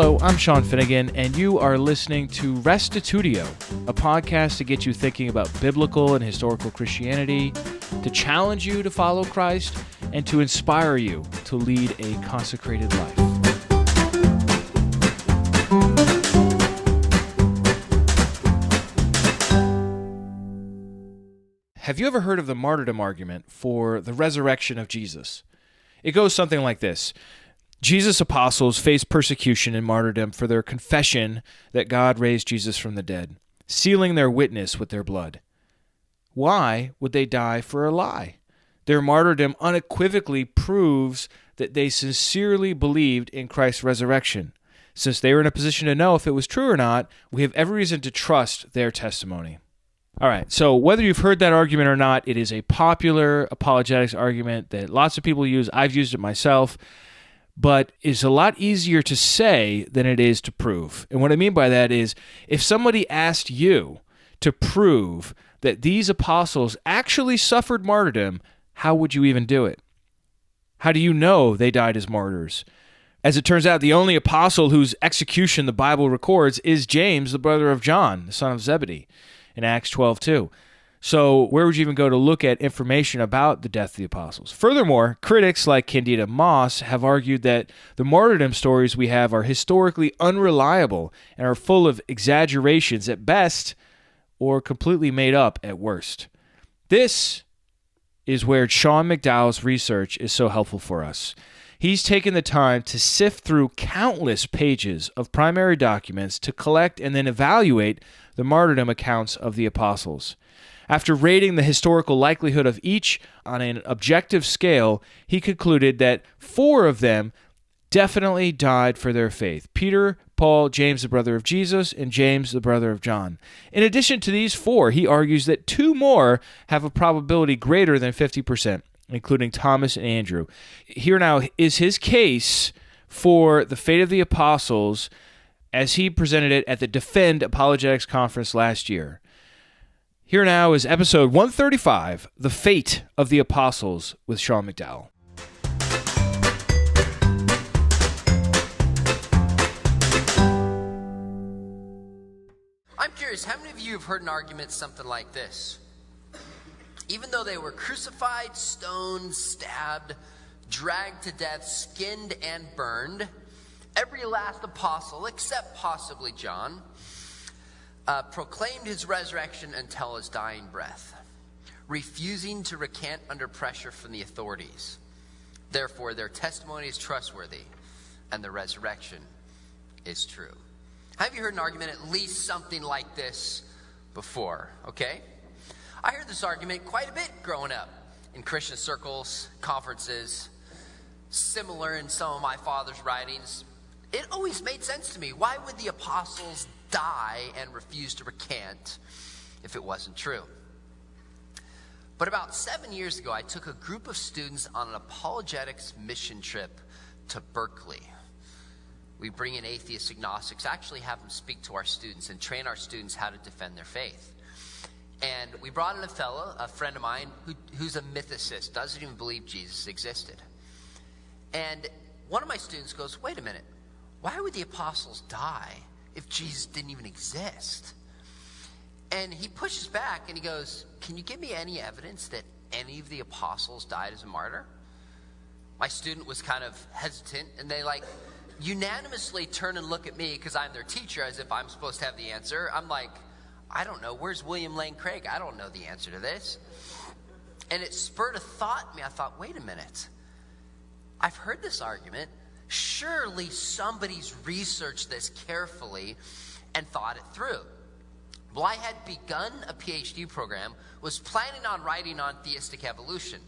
Hello, I'm Sean Finnegan, and you are listening to Restitutio, a podcast to get you thinking about biblical and historical Christianity, to challenge you to follow Christ, and to inspire you to lead a consecrated life. Have you ever heard of the martyrdom argument for the resurrection of Jesus? It goes something like this. Jesus' apostles faced persecution and martyrdom for their confession that God raised Jesus from the dead, sealing their witness with their blood. Why would they die for a lie? Their martyrdom unequivocally proves that they sincerely believed in Christ's resurrection. Since they were in a position to know if it was true or not, we have every reason to trust their testimony. All right, so whether you've heard that argument or not, it is a popular apologetics argument that lots of people use. I've used it myself. But it's a lot easier to say than it is to prove. And what I mean by that is, if somebody asked you to prove that these apostles actually suffered martyrdom, how would you even do it? How do you know they died as martyrs? As it turns out, the only apostle whose execution the Bible records is James, the brother of John, the son of Zebedee, in Acts 12:2. So where would you even go to look at information about the death of the apostles? Furthermore, critics like Candida Moss have argued that the martyrdom stories we have are historically unreliable and are full of exaggerations at best or completely made up at worst. This is where Sean McDowell's research is so helpful for us. He's taken the time to sift through countless pages of primary documents to collect and then evaluate the martyrdom accounts of the apostles. After rating the historical likelihood of each on an objective scale, he concluded that 4 of them definitely died for their faith: Peter, Paul, James, the brother of Jesus, and James, the brother of John. In addition to these 4, he argues that 2 more have a probability greater than 50%, including Thomas and Andrew. Here now is his case for the fate of the apostles as he presented it at the Defend Apologetics Conference last year. Here now is episode 135, The Fate of the Apostles, with Sean McDowell. I'm curious, how many of you have heard an argument something like this? Even though they were crucified, stoned, stabbed, dragged to death, skinned, and burned, every last apostle, except possibly John, proclaimed his resurrection until his dying breath, refusing to recant under pressure from the authorities. Therefore, their testimony is trustworthy, and the resurrection is true. Have you heard an argument, at least something like this, before? Okay? I heard this argument quite a bit growing up in Christian circles, conferences, similar in some of my father's writings. It always made sense to me. Why would the apostles die and refuse to recant if it wasn't true? But about 7 years ago, I took a group of students on an apologetics mission trip to Berkeley. We bring in atheist agnostics, actually have them speak to our students and train our students how to defend their faith. And we brought in a friend of mine, who's a mythicist, doesn't even believe Jesus existed. And one of my students goes, wait a minute, why would the apostles die if Jesus didn't even exist? And he pushes back and he goes, can you give me any evidence that any of the apostles died as a martyr? My student was kind of hesitant, and they unanimously turn and look at me because I'm their teacher as if I'm supposed to have the answer. I'm like, I don't know. Where's William Lane Craig? I don't know the answer to this. And it spurred a thought in me. I thought, wait a minute. I've heard this argument. Surely somebody's researched this carefully and thought it through. Well, I had begun a PhD program, was planning on writing on theistic evolution,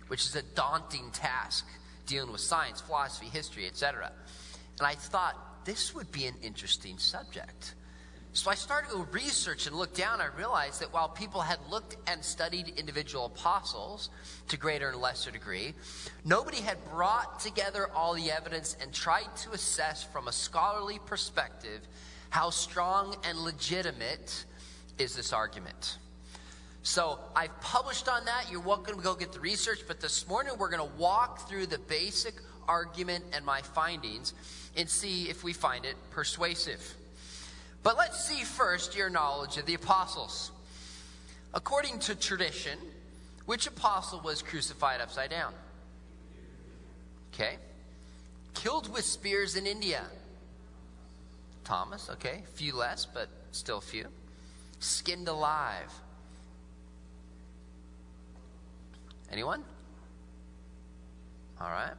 which is a daunting task, dealing with science, philosophy, history, etc. And I thought this would be an interesting subject. So I started to research and look down. I realized that while people had looked and studied individual apostles to greater and lesser degree, nobody had brought together all the evidence and tried to assess from a scholarly perspective how strong and legitimate is this argument. So I've published on that. You're welcome to go get the research. But this morning we're going to walk through the basic argument and my findings and see if we find it persuasive. But let's see first your knowledge of the apostles. According to tradition, which apostle was crucified upside down? Okay. Killed with spears in India. Thomas, okay. Few less, but still few. Skinned alive. Anyone? All right.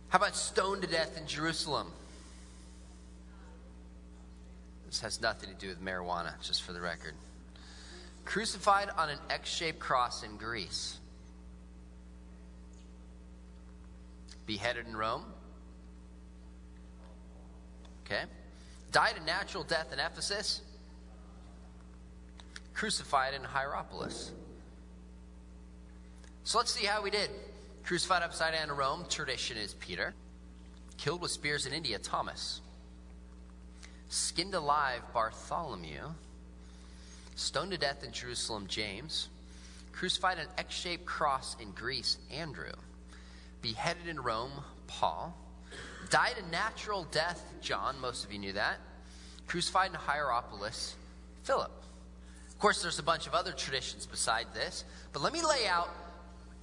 How about stoned to death in Jerusalem? This has nothing to do with marijuana, just for the record. Crucified on an X-shaped cross in Greece. Beheaded in Rome. Okay. Died a natural death in Ephesus. Crucified in Hierapolis. So let's see how we did. Crucified upside down in Rome, tradition is Peter. Killed with spears in India, Thomas. Skinned alive, Bartholomew. Stoned to death in Jerusalem, James. Crucified an X-shaped cross in Greece, Andrew. Beheaded in Rome, Paul. Died a natural death, John, most of you knew that. Crucified in Hierapolis, Philip. Of course, there's a bunch of other traditions beside this, but let me lay out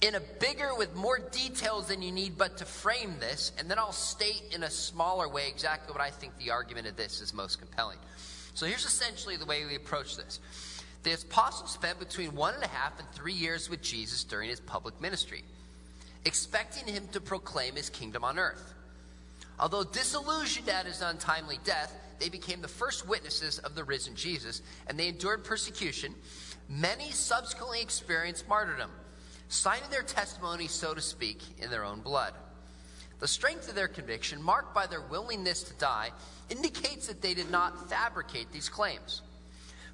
in a bigger, with more details than you need, but to frame this, and then I'll state in a smaller way exactly what I think the argument of this is most compelling. So here's essentially the way we approach this. The apostles spent between 1.5 and 3 years with Jesus during his public ministry, expecting him to proclaim his kingdom on earth. Although disillusioned at his untimely death, they became the first witnesses of the risen Jesus, and they endured persecution. Many subsequently experienced martyrdom, signing their testimony, so to speak, in their own blood. The strength of their conviction, marked by their willingness to die, indicates that they did not fabricate these claims.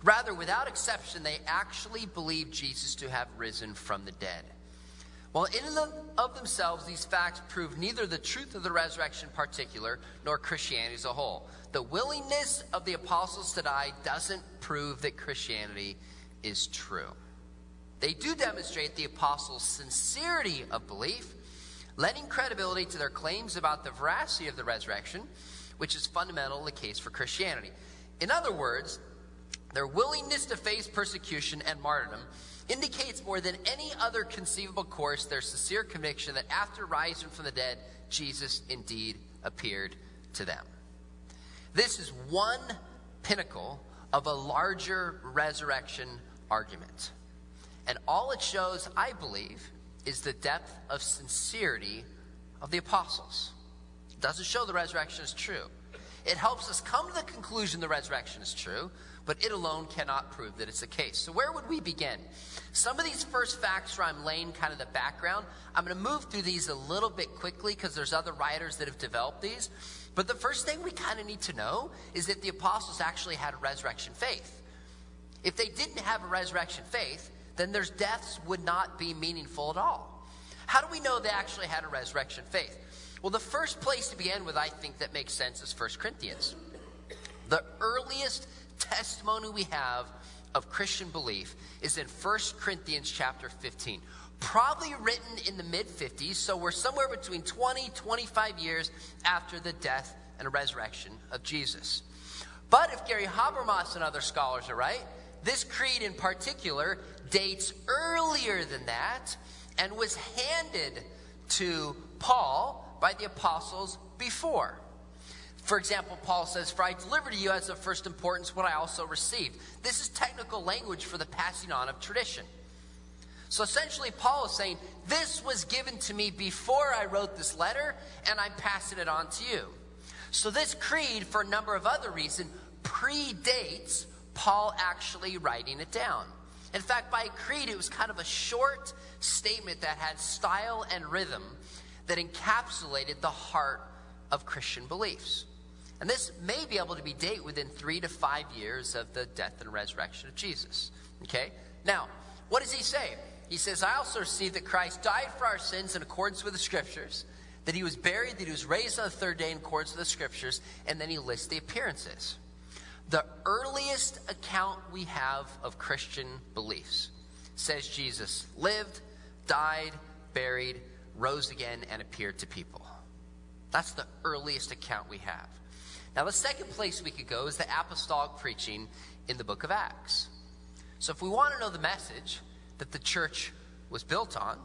Rather, without exception, they actually believed Jesus to have risen from the dead. While in and of themselves, these facts prove neither the truth of the resurrection in particular, nor Christianity as a whole. The willingness of the apostles to die doesn't prove that Christianity is true. They do demonstrate the apostles' sincerity of belief, lending credibility to their claims about the veracity of the resurrection, which is fundamental the case for Christianity. In other words, their willingness to face persecution and martyrdom indicates more than any other conceivable course their sincere conviction that after rising from the dead, Jesus indeed appeared to them. This is one pinnacle of a larger resurrection argument. And all it shows, I believe, is the depth of sincerity of the apostles. It doesn't show the resurrection is true. It helps us come to the conclusion the resurrection is true, but it alone cannot prove that it's the case. So where would we begin? Some of these first facts where I'm laying kind of the background, I'm going to move through these a little bit quickly because there's other writers that have developed these. But the first thing we kind of need to know is that the apostles actually had a resurrection faith. If they didn't have a resurrection faith, then their deaths would not be meaningful at all. How do we know they actually had a resurrection faith? Well, the first place to begin with, I think, that makes sense is 1 Corinthians. The earliest testimony we have of Christian belief is in 1 Corinthians chapter 15. Probably written in the mid-50s, so we're somewhere between 20, 25 years after the death and resurrection of Jesus. But if Gary Habermas and other scholars are right, this creed in particular dates earlier than that and was handed to Paul by the apostles before. For example, Paul says, "For I delivered to you as of first importance what I also received." This is technical language for the passing on of tradition. So essentially, Paul is saying, this was given to me before I wrote this letter, and I'm passing it on to you. So this creed, for a number of other reasons, predates Paul actually writing it down. In fact, by creed, it was kind of a short statement that had style and rhythm that encapsulated the heart of Christian beliefs. And this may be able to be dated within 3 to 5 years of the death and resurrection of Jesus. Okay? Now, what does he say? He says, "I also received that Christ died for our sins in accordance with the Scriptures, that he was buried, that he was raised on the third day in accordance with the Scriptures," and then he lists the appearances. The earliest account we have of Christian beliefs says Jesus lived, died, buried, rose again and appeared to people. That's the earliest account we have. Now, the second place we could go is the apostolic preaching in the book of Acts. So if we want to know the message that the church was built on,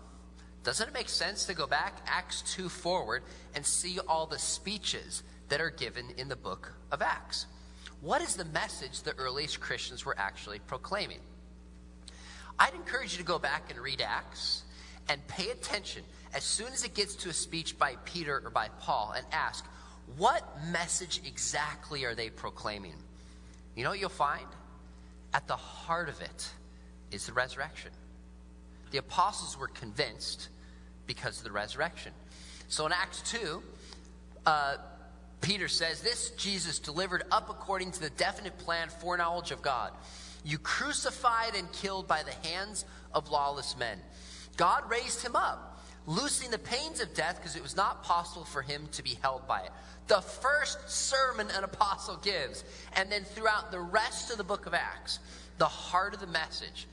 doesn't it make sense to go back Acts 2 forward and see all the speeches that are given in the book of Acts? What is the message the earliest Christians were actually proclaiming? I'd encourage you to go back and read Acts and pay attention as soon as it gets to a speech by Peter or by Paul and ask, what message exactly are they proclaiming? You know what you'll find? At the heart of it is the resurrection. The apostles were convinced because of the resurrection. So in Acts 2, Peter says, this Jesus delivered up according to the definite plan foreknowledge of God. You crucified and killed by the hands of lawless men. God raised him up, loosing the pains of death because it was not possible for him to be held by it. The first sermon an apostle gives. And then throughout the rest of the book of Acts, the heart of the message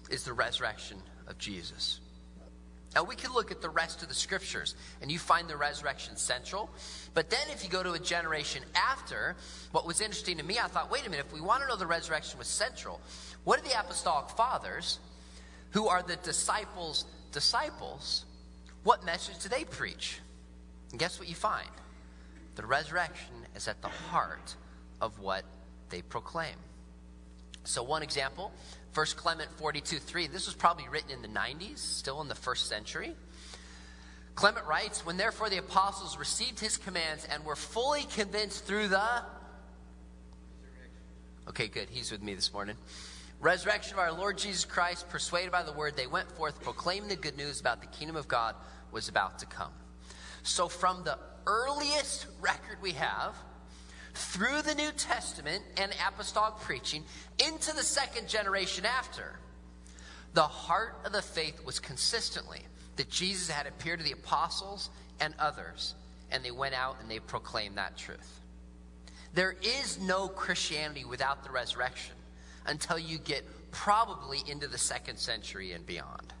is the resurrection of Jesus. Now, we can look at the rest of the scriptures, and you find the resurrection central. But then if you go to a generation after, what was interesting to me, I thought, wait a minute, if we want to know the resurrection was central, what are the apostolic fathers, who are the disciples' disciples, what message do they preach? And guess what you find? The resurrection is at the heart of what they proclaim. So one example, 1 Clement 42:3. This was probably written in the 90s, still in the first century. Clement writes, when therefore the apostles received his commands and were fully convinced through the... Okay, good. He's with me this morning. Resurrection of our Lord Jesus Christ, persuaded by the word, they went forth proclaiming the good news about the kingdom of God was about to come. So from the earliest record we have, through the New Testament and apostolic preaching, into the second generation after, the heart of the faith was consistently that Jesus had appeared to the apostles and others, and they went out and they proclaimed that truth. There is no Christianity without the resurrection until you get probably into the second century and beyond.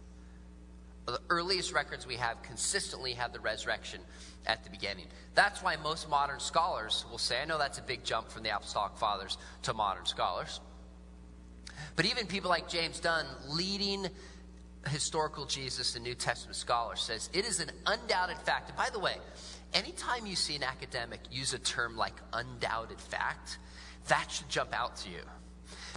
The earliest records we have consistently have the resurrection at the beginning. That's why most modern scholars will say, I know that's a big jump from the apostolic fathers to modern scholars, but even people like James Dunn, leading historical Jesus and New Testament scholar, says it is an undoubted fact. And by the way, anytime you see an academic use a term like undoubted fact, that should jump out to you.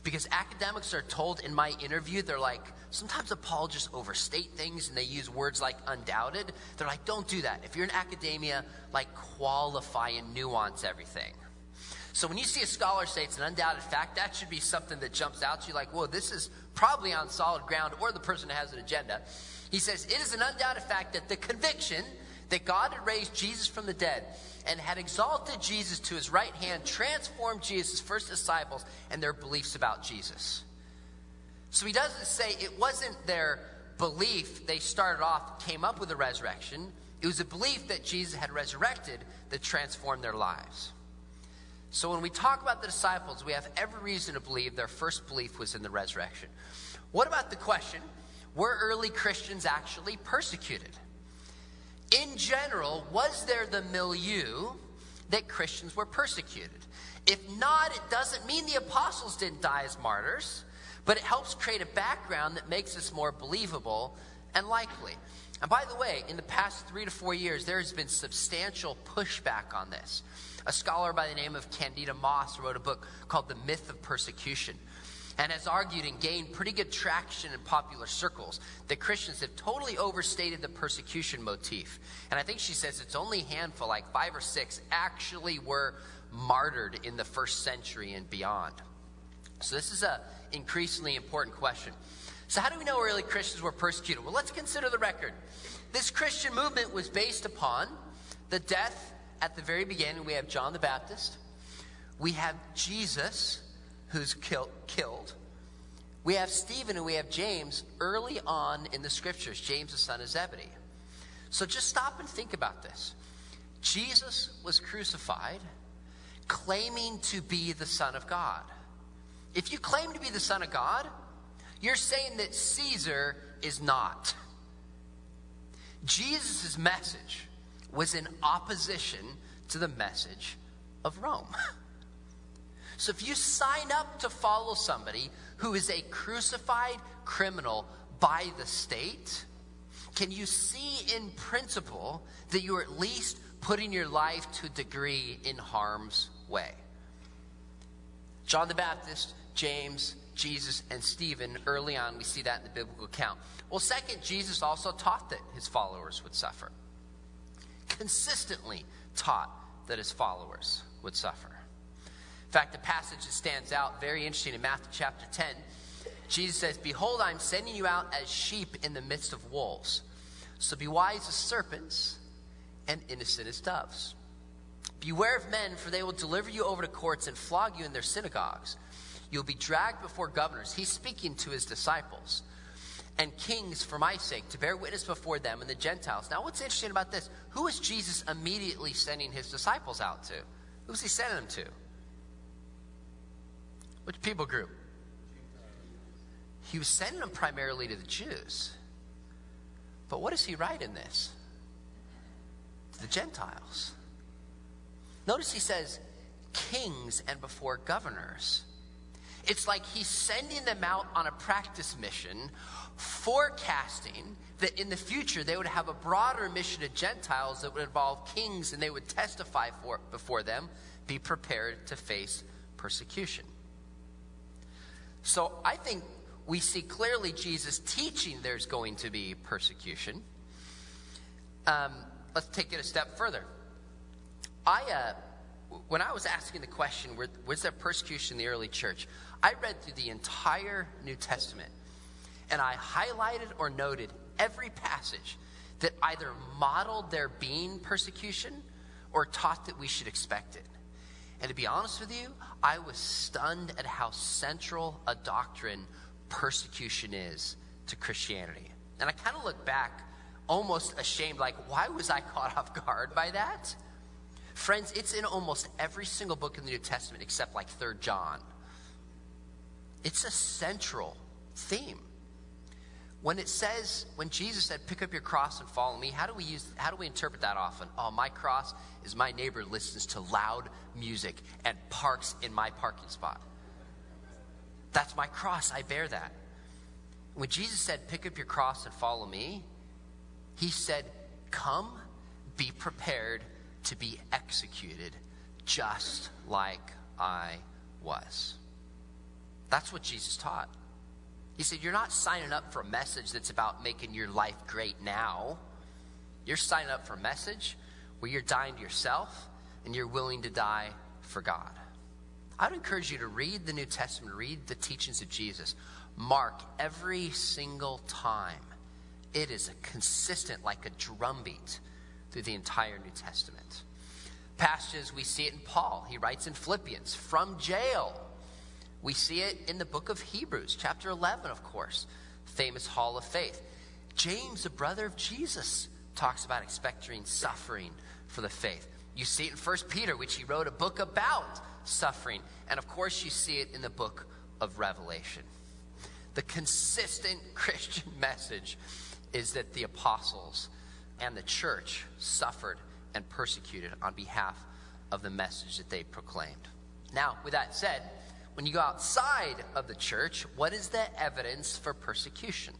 Because academics are told in my interview, they're like, sometimes apologists overstate things and they use words like undoubted. They're like, don't do that. If you're in academia, like qualify and nuance everything. So when you see a scholar say it's an undoubted fact, that should be something that jumps out to you like, whoa, this is probably on solid ground, or the person has an agenda. He says, it is an undoubted fact that the conviction that God had raised Jesus from the dead and had exalted Jesus to his right hand transformed Jesus' first disciples and their beliefs about Jesus. So he doesn't say it wasn't their belief they started off, came up with the resurrection. It was a belief that Jesus had resurrected that transformed their lives. So when we talk about the disciples, we have every reason to believe their first belief was in the resurrection. What about the question, were early Christians actually persecuted? In general, was there the milieu that Christians were persecuted? If not, it doesn't mean the apostles didn't die as martyrs, but it helps create a background that makes us more believable and likely. And by the way, in the past 3 to 4 years, there has been substantial pushback on this. A scholar by the name of Candida Moss wrote a book called The Myth of Persecution, and has argued and gained pretty good traction in popular circles that Christians have totally overstated the persecution motif. And I think she says it's only a handful, like 5 or 6, actually were martyred in the first century and beyond. So this is an increasingly important question. So how do we know early Christians were persecuted? Well, let's consider the record. This Christian movement was based upon the death at the very beginning. We have John the Baptist. We have Jesus, who's killed. We have Stephen and we have James early on in the scriptures, James the son of Zebedee. So just stop and think about this. Jesus was crucified claiming to be the Son of God. If you claim to be the Son of God, you're saying that Caesar is not. Jesus' message was in opposition to the message of Rome. So if you sign up to follow somebody who is a crucified criminal by the state, can you see in principle that you're at least putting your life to a degree in harm's way? John the Baptist, James, Jesus, and Stephen, early on, we see that in the biblical account. Well, second, Jesus also taught that his followers would suffer. Consistently taught that his followers would suffer. In fact, the passage that stands out, very interesting, in Matthew chapter 10, Jesus says, "Behold, I am sending you out as sheep in the midst of wolves. So be wise as serpents and innocent as doves. Beware of men, for they will deliver you over to courts and flog you in their synagogues. You'll be dragged before governors." He's speaking to his disciples. "And kings for my sake, to bear witness before them and the Gentiles." Now, what's interesting about this? Who was Jesus immediately sending his disciples out to? Who was he sending them to? Which people group? He was sending them primarily to the Jews. But what does he write in this? To the Gentiles. Notice he says, kings and before governors. It's like he's sending them out on a practice mission, forecasting that in the future they would have a broader mission to Gentiles that would involve kings, and they would testify before them, be prepared to face persecution. So I think we see clearly Jesus teaching there's going to be persecution. Let's take it a step further. When I was asking the question, was there persecution in the early church? I read through the entire New Testament, and I highlighted or noted every passage that either modeled there being persecution or taught that we should expect it. And to be honest with you, I was stunned at how central a doctrine persecution is to Christianity. And I kind of look back almost ashamed, like, why was I caught off guard by that? Friends, it's in almost every single book in the New Testament except like 3 John. It's a central theme. When Jesus said, "Pick up your cross and follow me," how do we interpret that often? Oh, my cross is my neighbor listens to loud music and parks in my parking spot. That's my cross. I bear that. When Jesus said, "Pick up your cross and follow me," he said, "Come, be prepared to be executed just like I was." That's what Jesus taught. He said, you're not signing up for a message that's about making your life great now. You're signing up for a message where you're dying to yourself and you're willing to die for God. I'd encourage you to read the New Testament, read the teachings of Jesus. Mark every single time. It is a consistent, like a drumbeat through the entire New Testament. Passages, we see it in Paul. He writes in Philippians, from jail. We see it in the book of Hebrews, chapter 11, of course, famous hall of faith. James, the brother of Jesus, talks about expecting suffering for the faith. You see it in 1 Peter, which he wrote a book about suffering. And of course, you see it in the book of Revelation. The consistent Christian message is that the apostles and the church suffered and persecuted on behalf of the message that they proclaimed. Now, with that said, when you go outside of the church, what is the evidence for persecution?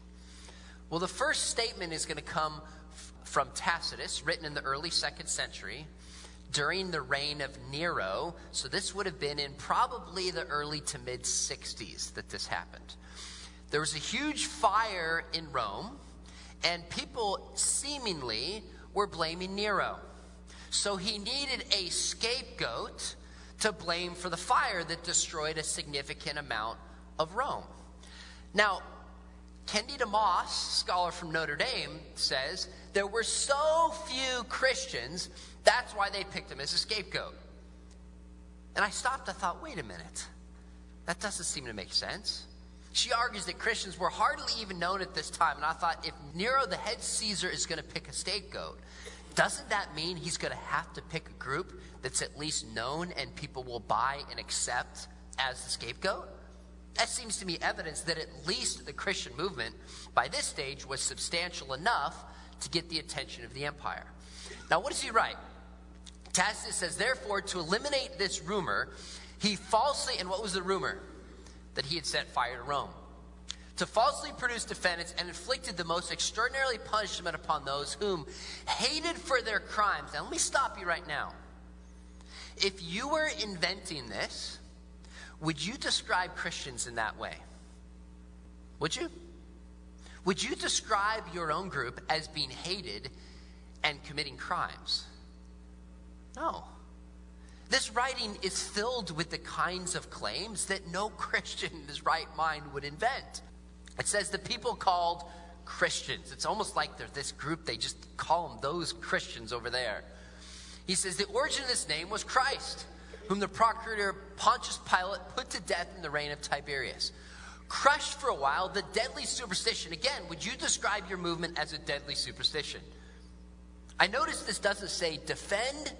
Well, the first statement is going to come from Tacitus, written in the early 2nd century during the reign of Nero. So this would have been in probably the early to mid 60s that this happened. There was a huge fire in Rome, and people seemingly were blaming Nero. So he needed a scapegoat to blame for the fire that destroyed a significant amount of Rome. Now, Candida Moss, scholar from Notre Dame, says there were so few Christians, that's why they picked him as a scapegoat. And I stopped, I thought, wait a minute. That doesn't seem to make sense. She argues that Christians were hardly even known at this time. And I thought, if Nero, the head Caesar, is going to pick a scapegoat, doesn't that mean he's going to have to pick a group that's at least known and people will buy and accept as the scapegoat? That seems to me evidence that at least the Christian movement by this stage was substantial enough to get the attention of the empire. Now, what does he write? Tacitus says, therefore, to eliminate this rumor, he falsely, and what was the rumor? That he had set fire to Rome. To falsely produce defendants and inflicted the most extraordinary punishment upon those whom hated for their crimes. Now, let me stop you right now. If you were inventing this, would you describe Christians in that way? Would you? Would you describe your own group as being hated and committing crimes? No. This writing is filled with the kinds of claims that no Christian in his right mind would invent. It says the people called Christians. It's almost like they're this group, they just call them those Christians over there. He says the origin of this name was Christ, whom the procurator Pontius Pilate put to death in the reign of Tiberius. Crushed for a while the deadly superstition. Again, would you describe your movement as a deadly superstition? I notice this doesn't say defend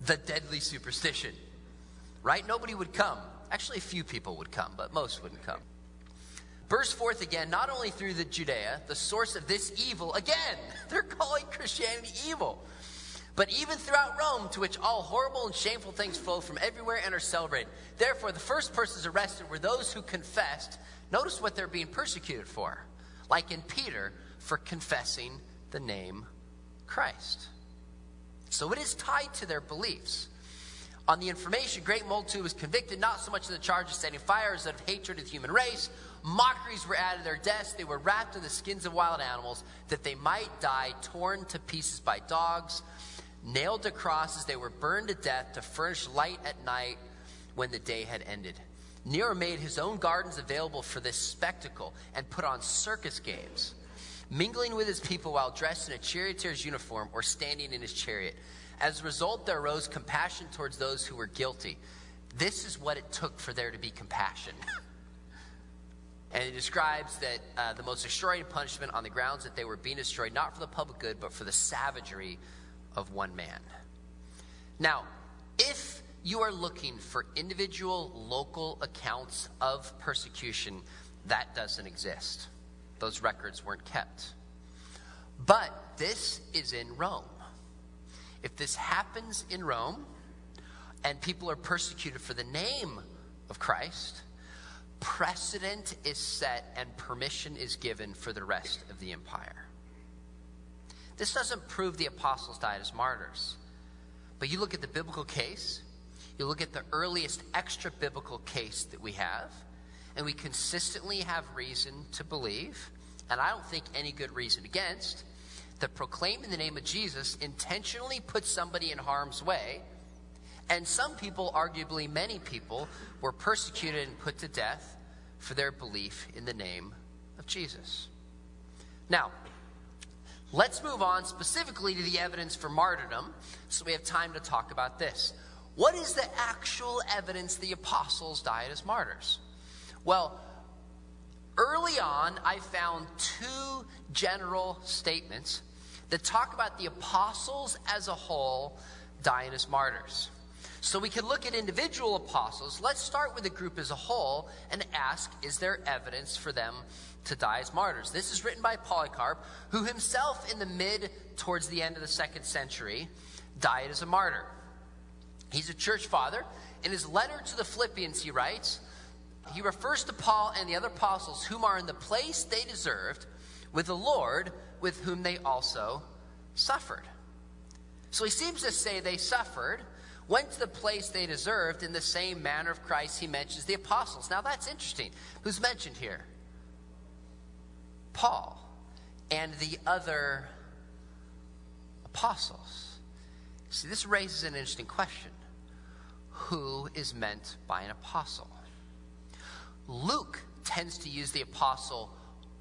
the deadly superstition, right? Nobody would come. Actually, a few people would come, but most wouldn't come. Burst forth again, not only through the Judea, the source of this evil. Again, they're calling Christianity evil. But even throughout Rome, to which all horrible and shameful things flow from everywhere and are celebrated. Therefore, the first persons arrested were those who confessed. Notice what they're being persecuted for. Like in Peter, for confessing the name Christ. So it is tied to their beliefs. On the information, great multitude was convicted, not so much of the charge of setting fires of hatred of the human race. Mockeries were added to their deaths. They were wrapped in the skins of wild animals, that they might die, torn to pieces by dogs. Nailed to crosses, they were burned to death to furnish light at night when the day had ended. Nero made his own gardens available for this spectacle and put on circus games, mingling with his people while dressed in a charioteer's uniform or standing in his chariot. As a result, there arose compassion towards those who were guilty. This is what it took for there to be compassion. And it describes that the most extraordinary punishment on the grounds that they were being destroyed, not for the public good, but for the savagery of one man. Now, if you are looking for individual local accounts of persecution, that doesn't exist. Those records weren't kept. But this is in Rome. If this happens in Rome and people are persecuted for the name of Christ, precedent is set and permission is given for the rest of the empire. This doesn't prove the apostles died as martyrs. But you look at the biblical case, you look at the earliest extra-biblical case that we have, and we consistently have reason to believe, and I don't think any good reason against, that proclaiming the name of Jesus intentionally puts somebody in harm's way, and some people, arguably many people, were persecuted and put to death for their belief in the name of Jesus. Now, let's move on specifically to the evidence for martyrdom, so we have time to talk about this. What is the actual evidence the apostles died as martyrs? Well, early on, I found two general statements that talk about the apostles as a whole dying as martyrs. So we can look at individual apostles. Let's start with the group as a whole and ask, is there evidence for them to die as martyrs? This is written by Polycarp, who himself towards the end of the 2nd century, died as a martyr. He's a church father. In his letter to the Philippians, he writes, he refers to Paul and the other apostles whom are in the place they deserved with the Lord, with whom they also suffered. So he seems to say they suffered, went to the place they deserved in the same manner of Christ. He mentions the apostles. Now that's interesting. Who's mentioned here? Paul and the other apostles. See, this raises an interesting question. Who is meant by an apostle? Luke tends to use the apostle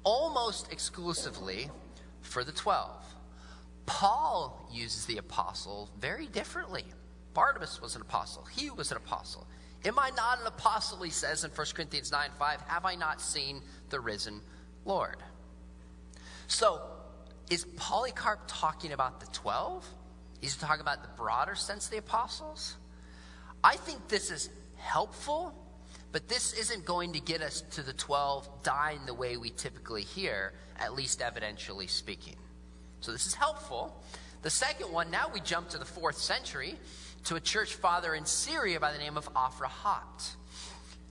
almost exclusively for the 12. Paul uses the apostle very differently. Barnabas was an apostle. He was an apostle. Am I not an apostle, he says in 1 Corinthians 9:5, have I not seen the risen Lord? So, is Polycarp talking about the 12? Is he talking about the broader sense of the apostles? I think this is helpful, but this isn't going to get us to the 12 dying the way we typically hear, at least evidentially speaking. So this is helpful. The second one, now we jump to the 4th century to a church father in Syria by the name of Afrahat.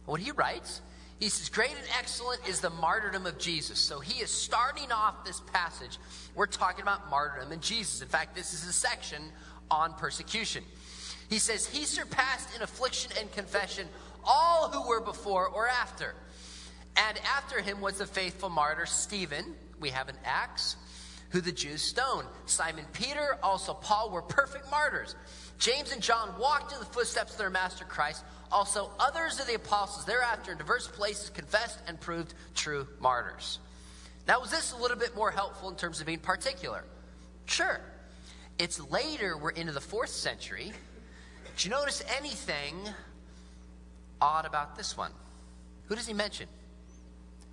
What he writes, he says, great and excellent is the martyrdom of Jesus. So he is starting off this passage. We're talking about martyrdom and Jesus. In fact, this is a section on persecution. He says, he surpassed in affliction and confession all who were before or after. And after him was the faithful martyr Stephen, we have in Acts, who the Jews stoned. Simon Peter, also Paul, were perfect martyrs. James and John walked in the footsteps of their master Christ. Also others of the apostles thereafter in diverse places confessed and proved true martyrs. Now, was this a little bit more helpful in terms of being particular? Sure. It's later, we're into the 4th century. Did you notice anything odd about this one? Who does he mention?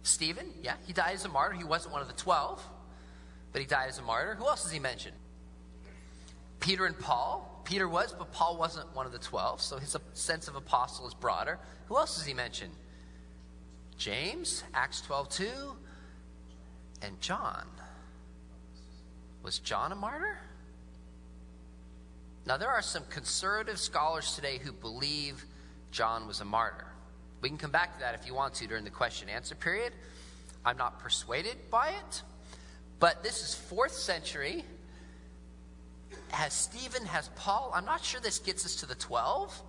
Stephen, yeah, he died as a martyr. He wasn't one of the 12, but he died as a martyr. Who else does he mention? Peter and Paul. Peter was, but Paul wasn't one of the 12, so his sense of apostle is broader. Who else does he mention? James, Acts 12:2, and John. Was John a martyr? Now, there are some conservative scholars today who believe John was a martyr. We can come back to that if you want to during the question-answer period. I'm not persuaded by it, but this is 4th century. Has Stephen, has Paul? I'm not sure this gets us to the 12,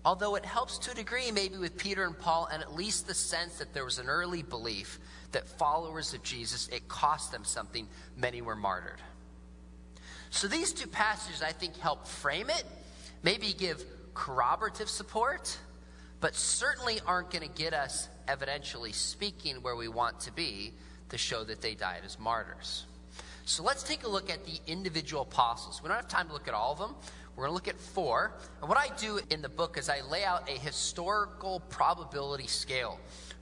although it helps to a degree maybe with Peter and Paul, and at least the sense that there was an early belief that followers of Jesus, it cost them something. Many were martyred. So these two passages, I think, help frame it, maybe give corroborative support, but certainly aren't going to get us, evidentially speaking, where we want to be to show that they died as martyrs. So let's take a look at the individual apostles. We don't have time to look at all of them. We're going to look at 4. And what I do in the book is I lay out a historical probability scale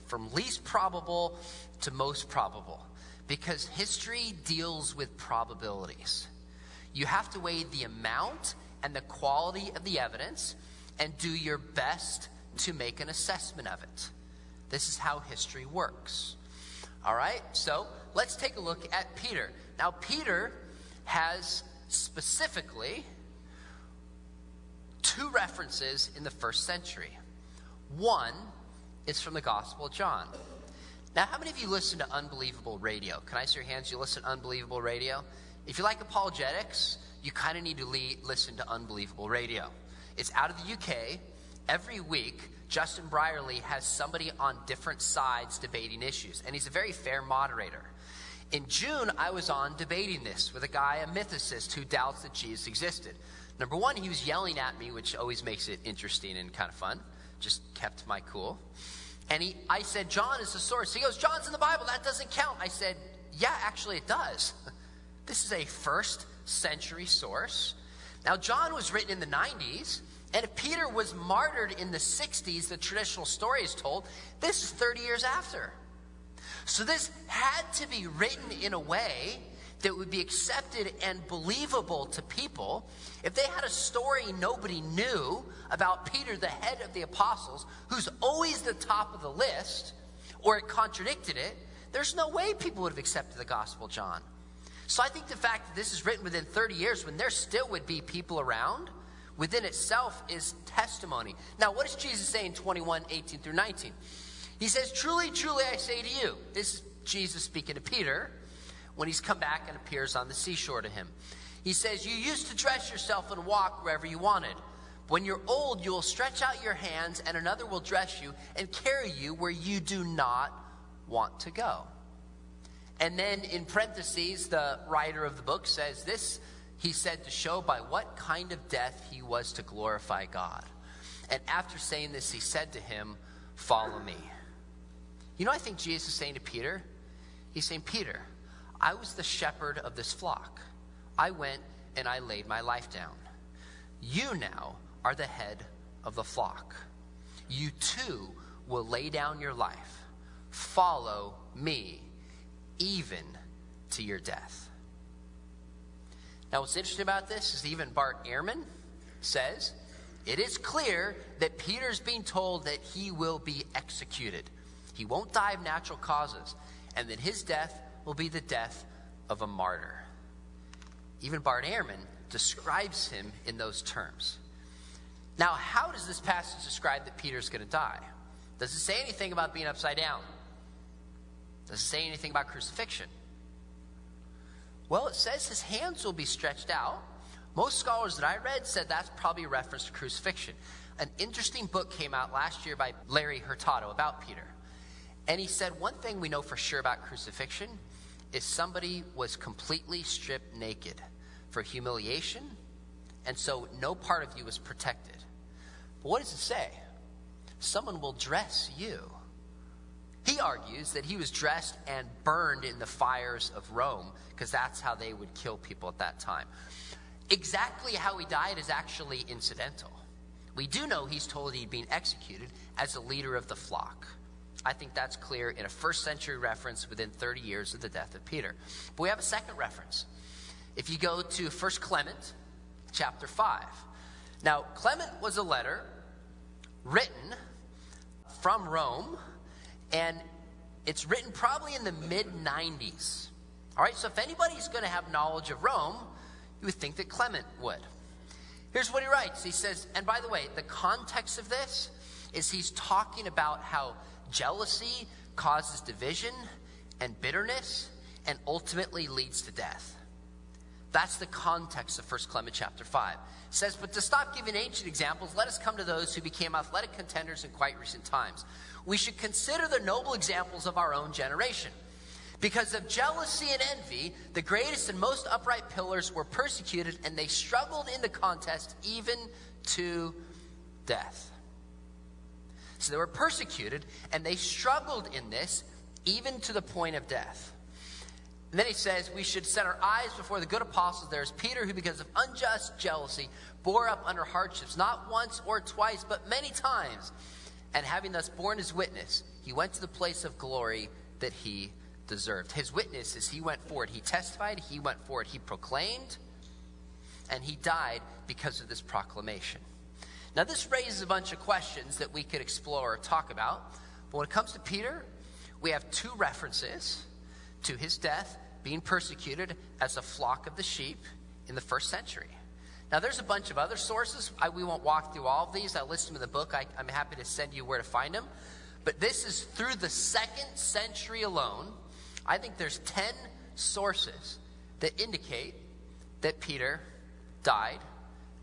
from least probable to most probable, because history deals with probabilities. You have to weigh the amount and the quality of the evidence and do your best to make an assessment of it. This is how history works. All right, so let's take a look at Peter. Now, Peter has specifically 2 references in the 1st century. One is from the Gospel of John. Now, how many of you listen to Unbelievable Radio? Can I see your hands? You listen to Unbelievable Radio? If you like apologetics, you kind of need to listen to Unbelievable Radio. It's out of the UK. Every week, Justin Brierley has somebody on different sides debating issues, and he's a very fair moderator. In June, I was on debating this with a guy, a mythicist, who doubts that Jesus existed. Number one, he was yelling at me, which always makes it interesting and kind of fun. Just kept my cool. And I said, John is the source. He goes, John's in the Bible. That doesn't count. I said, yeah, actually it does. This is a 1st century source. Now, John was written in the 90s. And if Peter was martyred in the 60s, the traditional story is told, this is 30 years after. So this had to be written in a way that would be accepted and believable to people. If they had a story nobody knew about Peter, the head of the apostles, who's always the top of the list, or it contradicted it, there's no way people would have accepted the Gospel of John. So I think the fact that this is written within 30 years, when there still would be people around, within itself is testimony. Now, what does Jesus say in 21:18-19? He says, truly, truly, I say to you. This is Jesus speaking to Peter when he's come back and appears on the seashore to him. He says, you used to dress yourself and walk wherever you wanted. When you're old, you will stretch out your hands and another will dress you and carry you where you do not want to go. And then in parentheses, the writer of the book says this, he said to show by what kind of death he was to glorify God. And after saying this, he said to him, follow me. You know, I think Jesus is saying to Peter, he's saying, Peter, I was the shepherd of this flock. I went and I laid my life down. You now are the head of the flock. You too will lay down your life. Follow me, even to your death. Now, what's interesting about this is even Bart Ehrman says, it is clear that Peter's being told that he will be executed. He won't die of natural causes, and that his death will be the death of a martyr. Even Bart Ehrman describes him in those terms. Now, how does this passage describe that Peter's going to die? Does it say anything about being upside down? Does it say anything about crucifixion? Well, it says his hands will be stretched out. Most scholars that I read said that's probably a reference to crucifixion. An interesting book came out last year by Larry Hurtado about Peter. And he said one thing we know for sure about crucifixion is somebody was completely stripped naked for humiliation, and so no part of you was protected. But what does it say? Someone will dress you. He argues that he was dressed and burned in the fires of Rome because that's how they would kill people at that time. Exactly how he died is actually incidental. We do know he's told he'd been executed as a leader of the flock. I think that's clear in a first century reference within 30 years of the death of Peter. But we have a second reference. If you go to 1 Clement, chapter 5. Now, Clement was a letter written from Rome, and it's written probably in the mid-90s. All right, so if anybody's going to have knowledge of Rome, you would think that Clement would. Here's what he writes. He says, and by the way, the context of this is he's talking about how jealousy causes division and bitterness and ultimately leads to death. That's the context of 1 Clement chapter 5. It says, but to stop giving ancient examples, let us come to those who became athletic contenders in quite recent times. We should consider the noble examples of our own generation. Because of jealousy and envy, the greatest and most upright pillars were persecuted, and they struggled in the contest even to death. So they were persecuted, and they struggled in this even to the point of death. And then he says, we should set our eyes before the good apostles. There is Peter, who because of unjust jealousy bore up under hardships, not once or twice, but many times. And having thus borne his witness, he went to the place of glory that he deserved. His witness is he went forward. He testified, he went forward, he proclaimed, and he died because of this proclamation. Now, this raises a bunch of questions that we could explore or talk about. But when it comes to Peter, we have two references to his death being persecuted as a flock of the sheep in the first century. Now, there's a bunch of other sources. We won't walk through all of these. I list them in the book. I'm happy to send you where to find them. But this is through the 2nd century alone. I think there's 10 sources that indicate that Peter died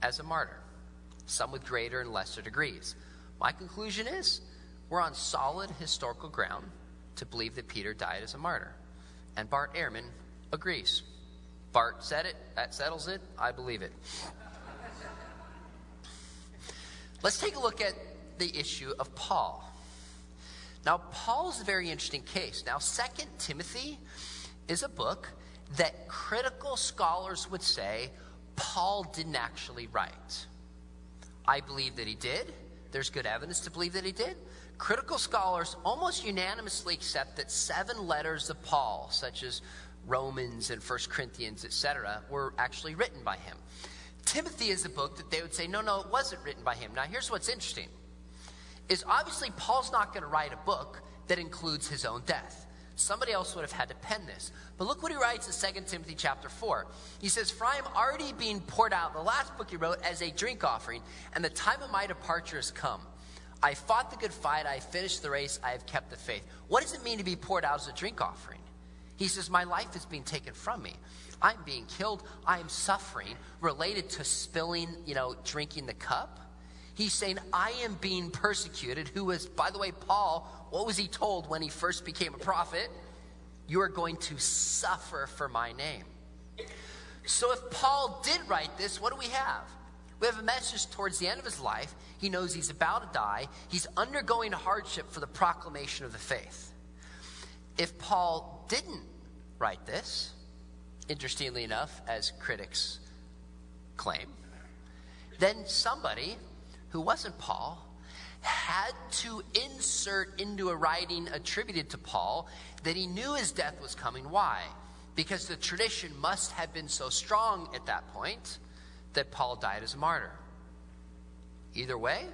as a martyr, some with greater and lesser degrees. My conclusion is we're on solid historical ground to believe that Peter died as a martyr. And Bart Ehrman agrees. Bart said it, that settles it, I believe it. Let's take a look at the issue of Paul. Now, Paul's a very interesting case. Now, 2 Timothy is a book that critical scholars would say Paul didn't actually write. I believe that he did. There's good evidence to believe that he did. Critical scholars almost unanimously accept that 7 letters of Paul, such as Romans and 1 Corinthians, etc., were actually written by him. Timothy is a book that they would say, no, it wasn't written by him. Now, here's what's interesting. Is obviously Paul's not going to write a book that includes his own death. Somebody else would have had to pen this. But look what he writes in 2 Timothy chapter 4. He says, for I am already being poured out, the last book he wrote, as a drink offering, and the time of my departure has come. I fought the good fight, I finished the race, I have kept the faith. What does it mean to be poured out as a drink offering? He says, my life is being taken from me. I'm being killed, I am suffering, related to spilling, drinking the cup. He's saying, I am being persecuted, who was, by the way, Paul, what was he told when he first became a prophet? You are going to suffer for my name. So if Paul did write this, what do we have? We have a message towards the end of his life. He knows he's about to die. He's undergoing hardship for the proclamation of the faith. If Paul didn't write this, interestingly enough, as critics claim, then somebody who wasn't Paul had to insert into a writing attributed to Paul that he knew his death was coming. Why? Because the tradition must have been so strong at that point that Paul died as a martyr. Either way,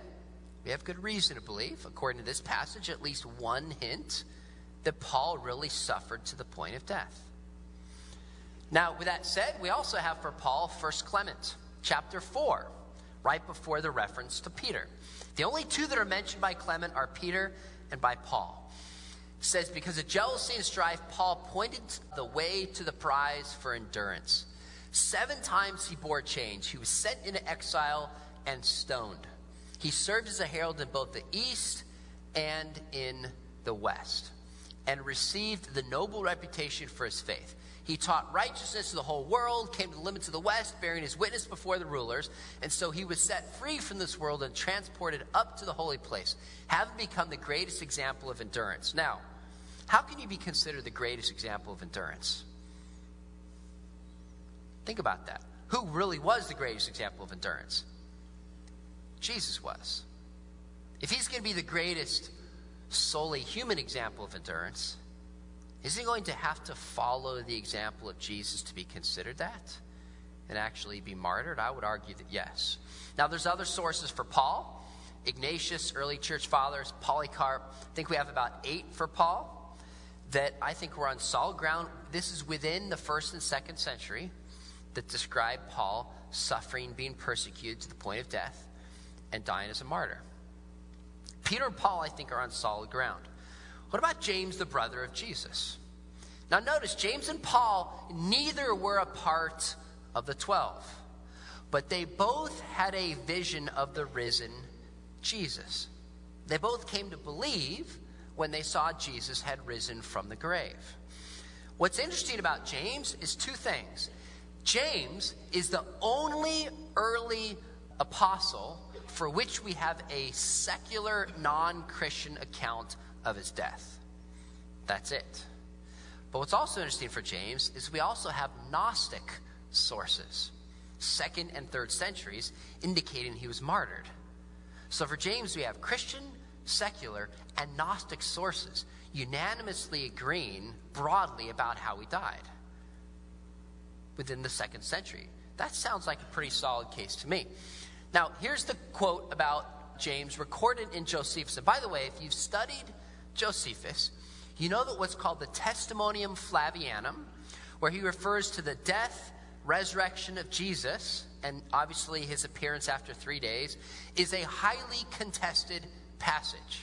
we have good reason to believe, according to this passage, at least one hint that Paul really suffered to the point of death. Now, with that said, we also have for Paul 1 Clement, chapter 4, right before the reference to Peter. The only two that are mentioned by Clement are Peter and by Paul. It says, because of jealousy and strife, Paul pointed the way to the prize for endurance. 7 times he bore chains. He was sent into exile and stoned. He served as a herald in both the east and in the west, and received the noble reputation for his faith. He taught righteousness to the whole world, came to the limits of the west, bearing his witness before the rulers. And so he was set free from this world and transported up to the holy place, having become the greatest example of endurance. Now, how can you be considered the greatest example of endurance? Think about that. Who really was the greatest example of endurance? Jesus was. If he's going to be the greatest solely human example of endurance, is he going to have to follow the example of Jesus to be considered that and actually be martyred? I would argue that yes. Now, there's other sources for Paul. Ignatius, early church fathers, Polycarp. I think we have about 8 for Paul that I think were on solid ground. This is within the 1st and 2nd century that describe Paul suffering, being persecuted to the point of death, and dying as a martyr. Peter and Paul, I think, are on solid ground. What about James, the brother of Jesus? Now notice, James and Paul, neither were a part of the 12, but they both had a vision of the risen Jesus. They both came to believe when they saw Jesus had risen from the grave. What's interesting about James is 2 things. James is the only early apostle for which we have a secular, non-Christian account of his death. That's it. But what's also interesting for James is we also have Gnostic sources, 2nd and 3rd centuries, indicating he was martyred. So for James, we have Christian, secular, and Gnostic sources unanimously agreeing broadly about how he died within the 2nd century. That sounds like a pretty solid case to me. Now, here's the quote about James recorded in Josephus. And by the way, if you've studied Josephus, you know that what's called the Testimonium Flavianum, where he refers to the death, resurrection of Jesus, and obviously his appearance after 3 days, is a highly contested passage.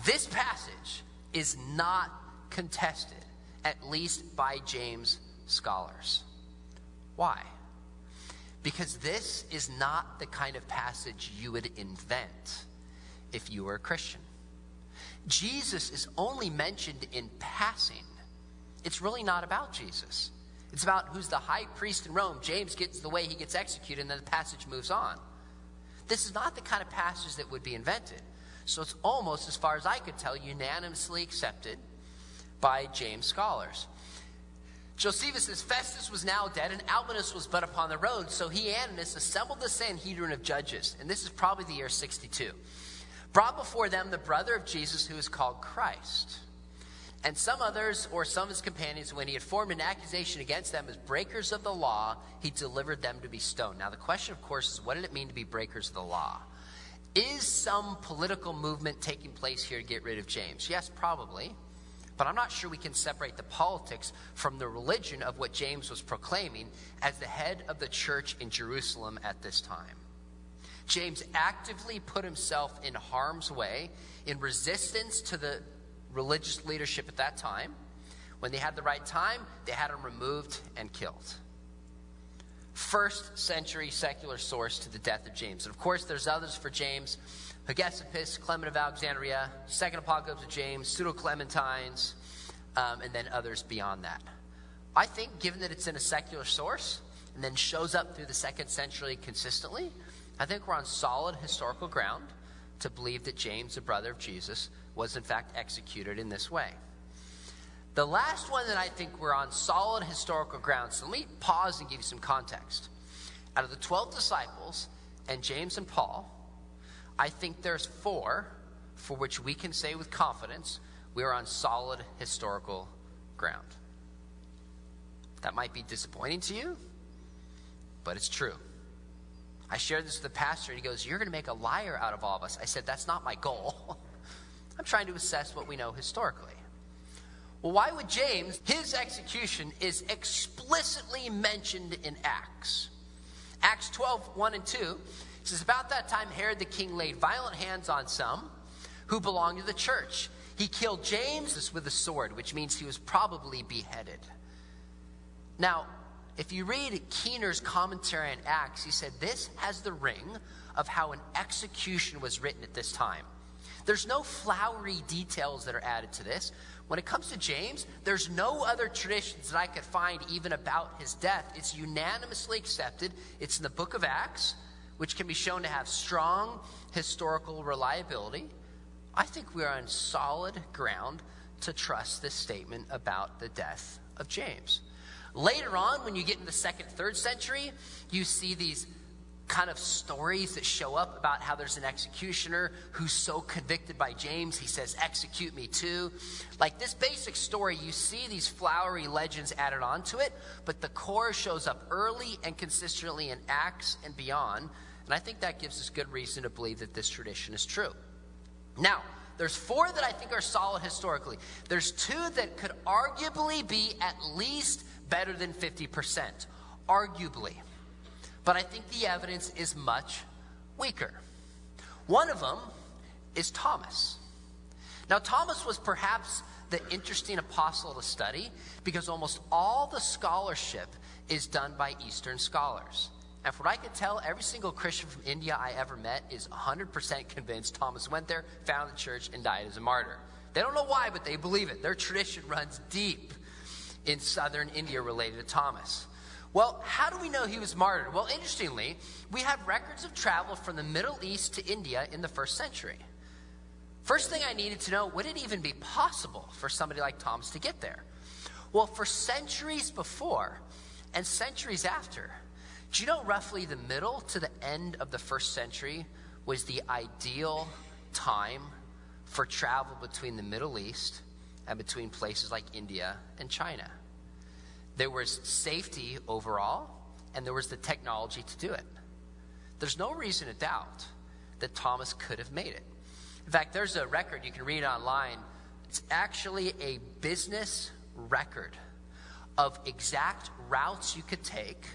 This passage is not contested, at least by James scholars. Why? Because this is not the kind of passage you would invent if you were a Christian. Jesus is only mentioned in passing. It's really not about Jesus. It's about who's the high priest in Rome. James gets the way he gets executed, and then the passage moves on. This is not the kind of passage that would be invented. So it's almost, as far as I could tell, unanimously accepted by James scholars. Josephus says, Festus was now dead, and Albinus was but upon the road. So he, Ananus, assembled the Sanhedrin of judges, and this is probably the year 62. Brought before them the brother of Jesus, who is called Christ. And some others, or some of his companions, when he had formed an accusation against them as breakers of the law, he delivered them to be stoned. Now the question, of course, is what did it mean to be breakers of the law? Is some political movement taking place here to get rid of James? Yes, probably. But I'm not sure we can separate the politics from the religion of what James was proclaiming as the head of the church in Jerusalem at this time. James actively put himself in harm's way in resistance to the religious leadership at that time. When they had the right time, they had him removed and killed. 1st century secular source to the death of James. And of course, there's others for James. Hegesippus, Clement of Alexandria, 2nd Apocalypse of James, Pseudo-Clementines, and then others beyond that. I think, given that it's in a secular source and then shows up through the 2nd century consistently, I think we're on solid historical ground to believe that James, the brother of Jesus, was in fact executed in this way. The last one that I think we're on solid historical ground, so let me pause and give you some context. Out of the 12 disciples and James and Paul, I think there's 4 for which we can say with confidence we are on solid historical ground. That might be disappointing to you, but it's true. I shared this with the pastor, and he goes, "You're going to make a liar out of all of us." I said, "That's not my goal." I'm trying to assess what we know historically. Well, why would James, his execution is explicitly mentioned in Acts. Acts 12:1-2 says, about that time Herod the king laid violent hands on some who belonged to the church. He killed James with a sword, which means he was probably beheaded. Now, if you read Keener's commentary on Acts, he said this has the ring of how an execution was written at this time. There's no flowery details that are added to this. When it comes to James, there's no other traditions that I could find even about his death. It's unanimously accepted. It's in the book of Acts, which can be shown to have strong historical reliability. I think we are on solid ground to trust this statement about the death of James. Later on, when you get in the 2nd, 3rd century, you see these kind of stories that show up about how there's an executioner who's so convicted by James, he says, execute me too. Like this basic story, you see these flowery legends added onto it, but the core shows up early and consistently in Acts and beyond. And I think that gives us good reason to believe that this tradition is true. Now, there's 4 that I think are solid historically. There's 2 that could arguably be at least better than 50%. Arguably. But I think the evidence is much weaker. One of them is Thomas. Now, Thomas was perhaps the interesting apostle to study because almost all the scholarship is done by Eastern scholars. And from what I could tell, every single Christian from India I ever met is 100% convinced Thomas went there, founded the church, and died as a martyr. They don't know why, but they believe it. Their tradition runs deep in southern India related to Thomas. Well, how do we know he was martyred? Well, interestingly, we have records of travel from the Middle East to India in the 1st century. First thing I needed to know, would it even be possible for somebody like Thomas to get there? Well, for centuries before and centuries after, do you know roughly the middle to the end of the 1st century was the ideal time for travel between the Middle East and between places like India and China? There was safety overall, and there was the technology to do it. There's no reason to doubt that Thomas could have made it. In fact, there's a record, you can read online. It's actually a business record of exact routes you could take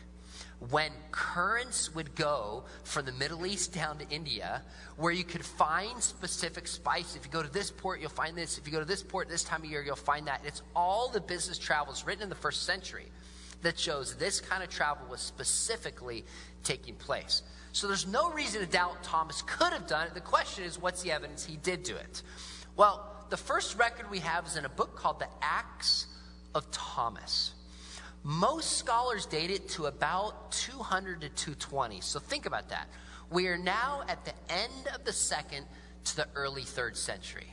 when currents would go from the Middle East down to India, where you could find specific spices. If you go to this port, you'll find this. If you go to this port this time of year, you'll find that. It's all the business travels written in the 1st century that shows this kind of travel was specifically taking place. So there's no reason to doubt Thomas could have done it. The question is, what's the evidence he did do it? Well, the first record we have is in a book called the Acts of Thomas. Most scholars date it to about 200 to 220. So think about that. We are now at the end of the 2nd to the early 3rd century.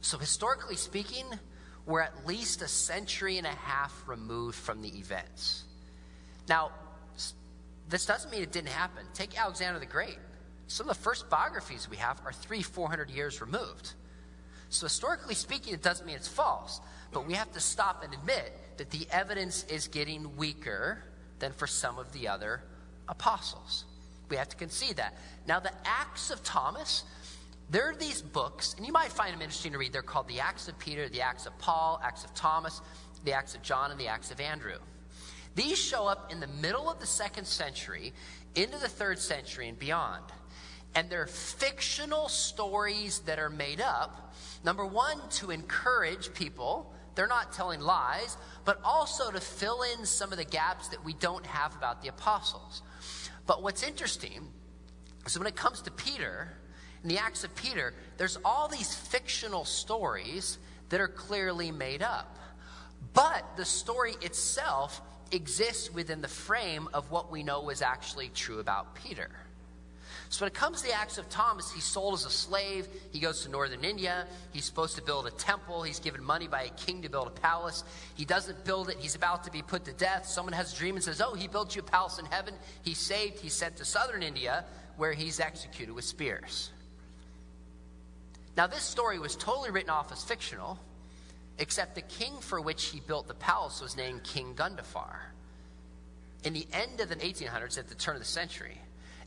So historically speaking, we're at least a century and a half removed from the events. Now, this doesn't mean it didn't happen. Take Alexander the Great. Some of the first biographies we have are 300-400 years removed. So historically speaking, it doesn't mean it's false. But we have to stop and admit that the evidence is getting weaker than for some of the other apostles. We have to concede that. Now, the Acts of Thomas, there are these books, and you might find them interesting to read. They're called the Acts of Peter, the Acts of Paul, Acts of Thomas, the Acts of John, and the Acts of Andrew. These show up in the middle of the 2nd century into the 3rd century and beyond. And they're fictional stories that are made up, number one, to encourage people. They're not telling lies, but also to fill in some of the gaps that we don't have about the apostles. But what's interesting is when it comes to Peter, in the Acts of Peter, there's all these fictional stories that are clearly made up. But the story itself exists within the frame of what we know was actually true about Peter. So when it comes to the Acts of Thomas, he's sold as a slave. He goes to northern India. He's supposed to build a temple. He's given money by a king to build a palace. He doesn't build it. He's about to be put to death. Someone has a dream and says, oh, he built you a palace in heaven. He's saved. He's sent to southern India, where he's executed with spears. Now, this story was totally written off as fictional, except the king for which he built the palace was named King Gundafar. In the end of the 1800s, at the turn of the century,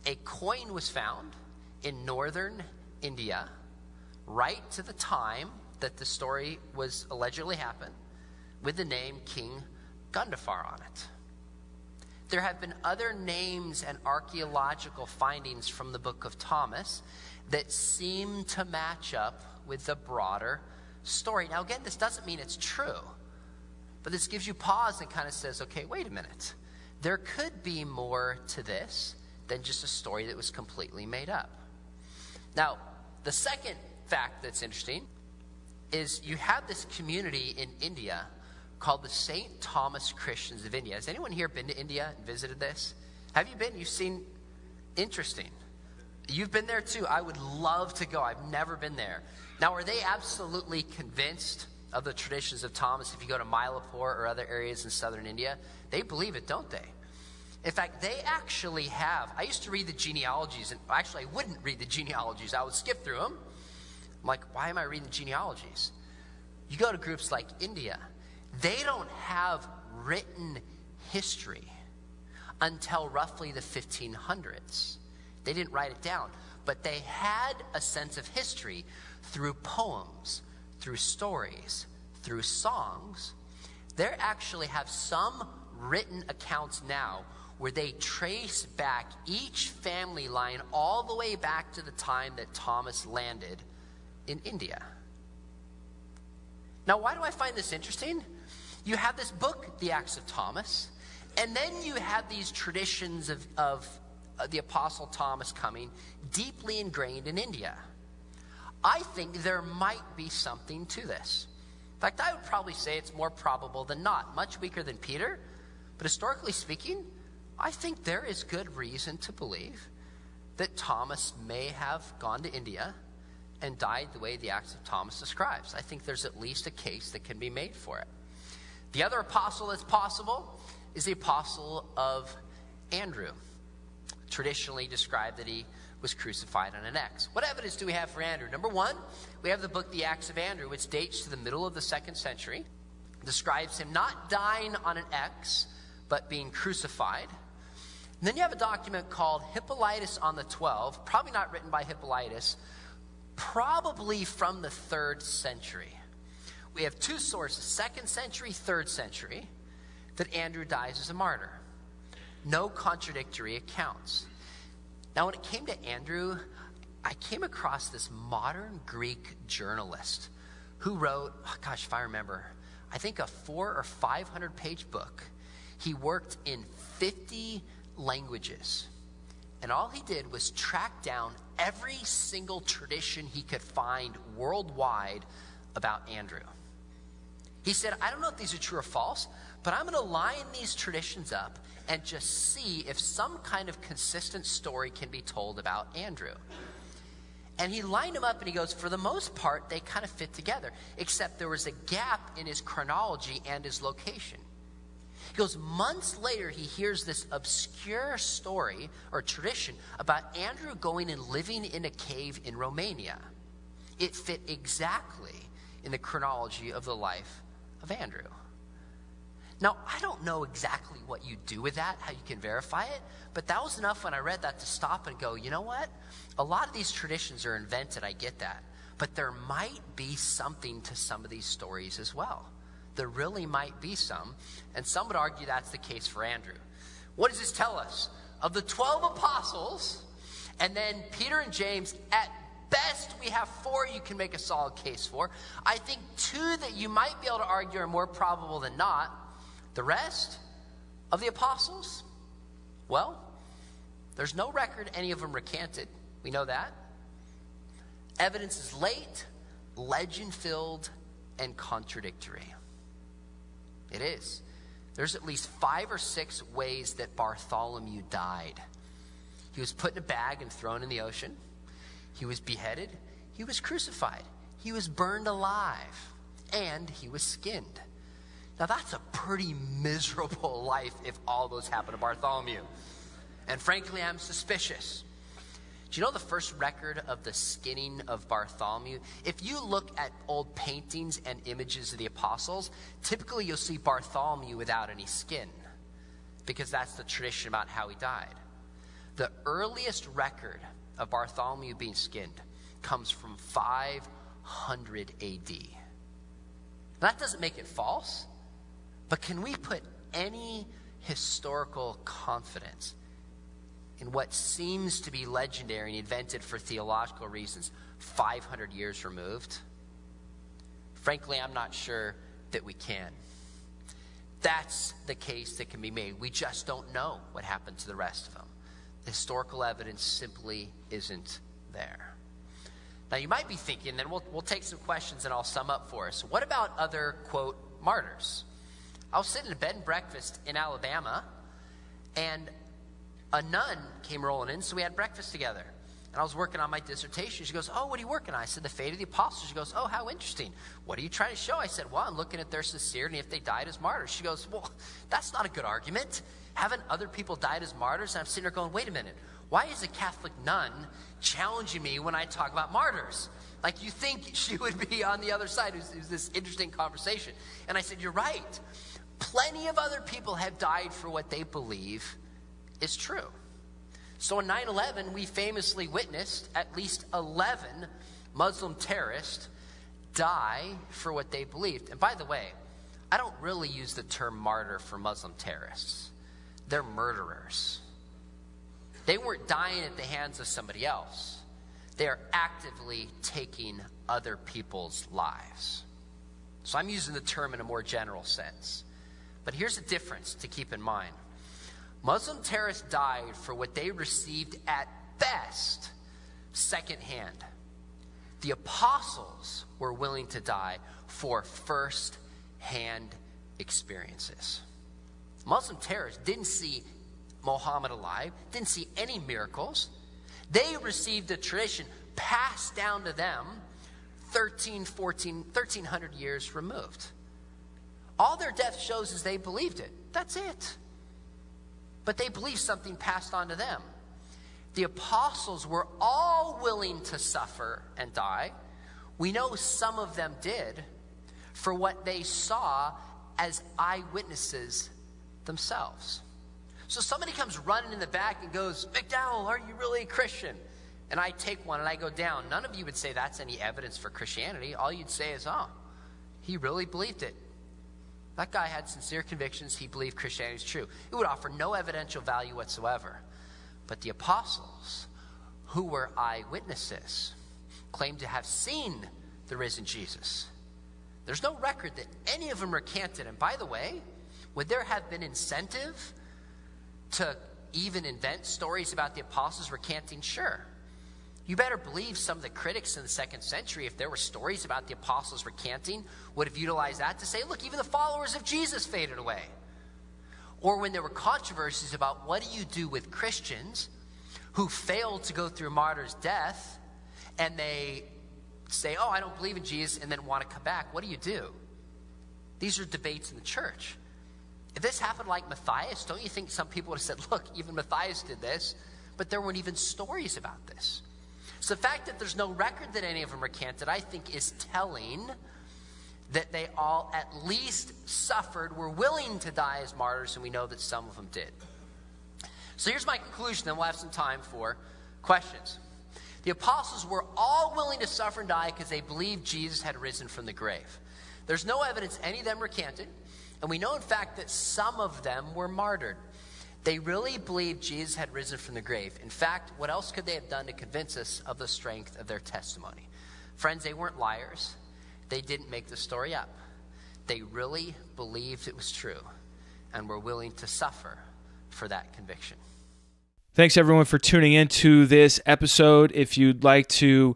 a coin was found in northern India right to the time that the story was allegedly happened. with the name King Gundafar on it. There have been other names and archaeological findings from the book of Thomas that seem to match up with the broader story. Now, again, this doesn't mean it's true, but this gives you pause and kind of says, okay, wait a minute. There could be more to this than just a story that was completely made up. Now, the second fact that's interesting is you have this community in India called the St. Thomas Christians of India. Has anyone here been to India and visited this? Have you been? You've seen? Interesting. You've been there too. I would love to go. I've never been there. Now, are they absolutely convinced of the traditions of Thomas? If you go to Mylapore or other areas in southern India, they believe it, don't they? In fact, they actually have, I used to read the genealogies, and actually I wouldn't read the genealogies. I would skip through them. I'm like, why am I reading the genealogies? You go to groups like India, they don't have written history until roughly the 1500s. They didn't write it down, but they had a sense of history through poems, through stories, through songs. They actually have some written accounts now where they trace back each family line all the way back to the time that Thomas landed in India. Now, why do I find this interesting? You have this book, The Acts of Thomas, and then you have these traditions of the Apostle Thomas coming deeply ingrained in India. I think there might be something to this. In fact, I would probably say it's more probable than not. Much weaker than Peter, but historically speaking, I think there is good reason to believe that Thomas may have gone to India and died the way the Acts of Thomas describes. I think there's at least a case that can be made for it. The other apostle that's possible is the apostle of Andrew. Traditionally described that he was crucified on an X. What evidence do we have for Andrew? Number one, we have the book The Acts of Andrew, which dates to the middle of the 2nd century. Describes him not dying on an X, but being crucified. And then you have a document called Hippolytus on the 12, probably not written by Hippolytus, probably from the 3rd century. We have two sources, 2nd century, 3rd century, that Andrew dies as a martyr. No contradictory accounts. Now, when it came to Andrew, I came across this modern Greek journalist who wrote, if I remember, I think a 400 or 500 page book. He worked in 50 languages. And all he did was track down every single tradition he could find worldwide about Andrew. He said, I don't know if these are true or false, but I'm going to line these traditions up and just see if some kind of consistent story can be told about Andrew. And he lined them up and he goes, for the most part, they kind of fit together, except there was a gap in his chronology and his location. He goes, months later, he hears this obscure story or tradition about Andrew going and living in a cave in Romania. It fit exactly in the chronology of the life of Andrew. Now, I don't know exactly what you do with that, how you can verify it, but that was enough when I read that to stop and go, you know what? A lot of these traditions are invented, I get that, but there might be something to some of these stories as well. There really might be some, and some would argue that's the case for Andrew. What does this tell us? Of the 12 apostles, and then Peter and James, at best we have 4 you can make a solid case for. I think 2 that you might be able to argue are more probable than not. The rest of the apostles, well, there's no record any of them recanted. We know that. Evidence is late, legend-filled, and contradictory. It is. There's at least 5 or 6 ways that Bartholomew died. He was put in a bag and thrown in the ocean. He was beheaded. He was crucified. He was burned alive. And he was skinned. Now that's a pretty miserable life if all those happen to Bartholomew. And frankly, I'm suspicious. Do you know the first record of the skinning of Bartholomew? If you look at old paintings and images of the apostles, typically you'll see Bartholomew without any skin, because that's the tradition about how he died. The earliest record of Bartholomew being skinned comes from 500 AD. That doesn't make it false. But can we put any historical confidence in what seems to be legendary and invented for theological reasons 500 years removed? Frankly, I'm not sure that we can. That's the case that can be made. We just don't know what happened to the rest of them. The historical evidence simply isn't there. Now, you might be thinking, then we'll take some questions and I'll sum up for us. What about other, quote, martyrs? I was sitting in a bed and breakfast in Alabama, and a nun came rolling in, so we had breakfast together. And I was working on my dissertation. She goes, oh, what are you working on? I said, the fate of the apostles. She goes, oh, how interesting. What are you trying to show? I said, well, I'm looking at their sincerity if they died as martyrs. She goes, well, that's not a good argument. Haven't other people died as martyrs? And I'm sitting there going, wait a minute. Why is a Catholic nun challenging me when I talk about martyrs? Like, you think she would be on the other side. It was this interesting conversation. And I said, you're right. Plenty of other people have died for what they believe is true. So on 9/11, we famously witnessed at least 11 Muslim terrorists die for what they believed. And by the way, I don't really use the term martyr for Muslim terrorists. They're murderers. They weren't dying at the hands of somebody else. They are actively taking other people's lives. So I'm using the term in a more general sense. But here's a difference to keep in mind. Muslim terrorists died for what they received at best secondhand. The apostles were willing to die for first-hand experiences. Muslim terrorists didn't see Muhammad alive, didn't see any miracles. They received a tradition passed down to them 1,300 years removed. All their death shows is they believed it. That's it. But they believed something passed on to them. The apostles were all willing to suffer and die. We know some of them did for what they saw as eyewitnesses themselves. So somebody comes running in the back and goes, McDowell, are you really a Christian? And I take one and I go down. None of you would say that's any evidence for Christianity. All you'd say is, oh, he really believed it. That guy had sincere convictions. He believed Christianity is true. It would offer no evidential value whatsoever. But the apostles, who were eyewitnesses, claimed to have seen the risen Jesus. There's no record that any of them recanted. And by the way, would there have been incentive to even invent stories about the apostles recanting? Sure. You better believe some of the critics in the 2nd century, if there were stories about the apostles recanting, would have utilized that to say, look, even the followers of Jesus faded away. Or when there were controversies about what do you do with Christians who failed to go through a martyr's death, and they say, oh, I don't believe in Jesus, and then want to come back, what do? These are debates in the church. If this happened like Matthias, don't you think some people would have said, look, even Matthias did this, but there weren't even stories about this. So the fact that there's no record that any of them recanted, I think, is telling that they all at least suffered, were willing to die as martyrs, and we know that some of them did. So here's my conclusion, then we'll have some time for questions. The apostles were all willing to suffer and die because they believed Jesus had risen from the grave. There's no evidence any of them recanted, and we know, in fact, that some of them were martyred. They really believed Jesus had risen from the grave. In fact, what else could they have done to convince us of the strength of their testimony? Friends, they weren't liars. They didn't make the story up. They really believed it was true and were willing to suffer for that conviction. Thanks, everyone, for tuning into this episode. If you'd like to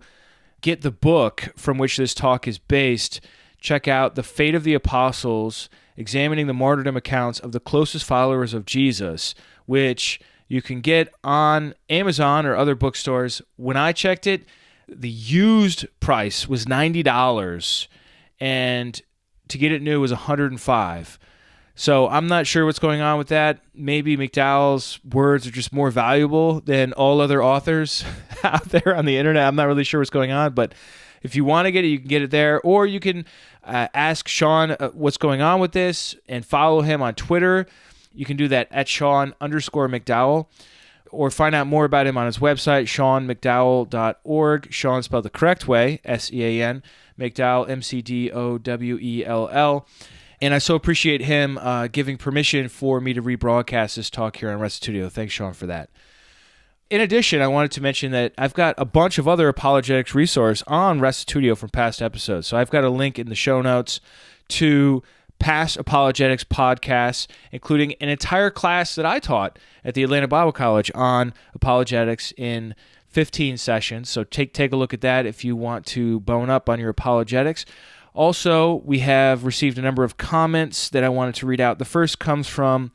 get the book from which this talk is based, check out The Fate of the Apostles, Examining the Martyrdom Accounts of the Closest Followers of Jesus, which you can get on Amazon or other bookstores. When I checked it, the used price was $90, and to get it new was $105. So I'm not sure what's going on with that. Maybe McDowell's words are just more valuable than all other authors out there on the internet. I'm not really sure what's going on, but if you want to get it, you can get it there, or you can ask Sean what's going on with this and follow him on Twitter. You can do that at Sean_McDowell, or find out more about him on his website, SeanMcDowell.org. Sean spelled the correct way, S-E-A-N, McDowell, M-C-D-O-W-E-L-L. And I so appreciate him giving permission for me to rebroadcast this talk here on Restitutio. Thanks, Sean, for that. In addition, I wanted to mention that I've got a bunch of other apologetics resources on Restitutio from past episodes. So I've got a link in the show notes to past apologetics podcasts, including an entire class that I taught at the Atlanta Bible College on apologetics in 15 sessions. So take a look at that if you want to bone up on your apologetics. Also, we have received a number of comments that I wanted to read out. The first comes from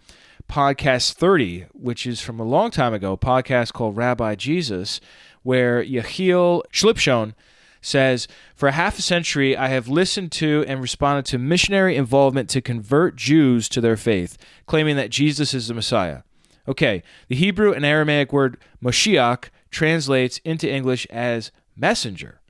podcast 30, which is from a long time ago, a podcast called Rabbi Jesus, where Yechiel Schlipshon says, "For half a century, I have listened to and responded to missionary involvement to convert Jews to their faith, claiming that Jesus is the Messiah." Okay, the Hebrew and Aramaic word Moshiach translates into English as messenger.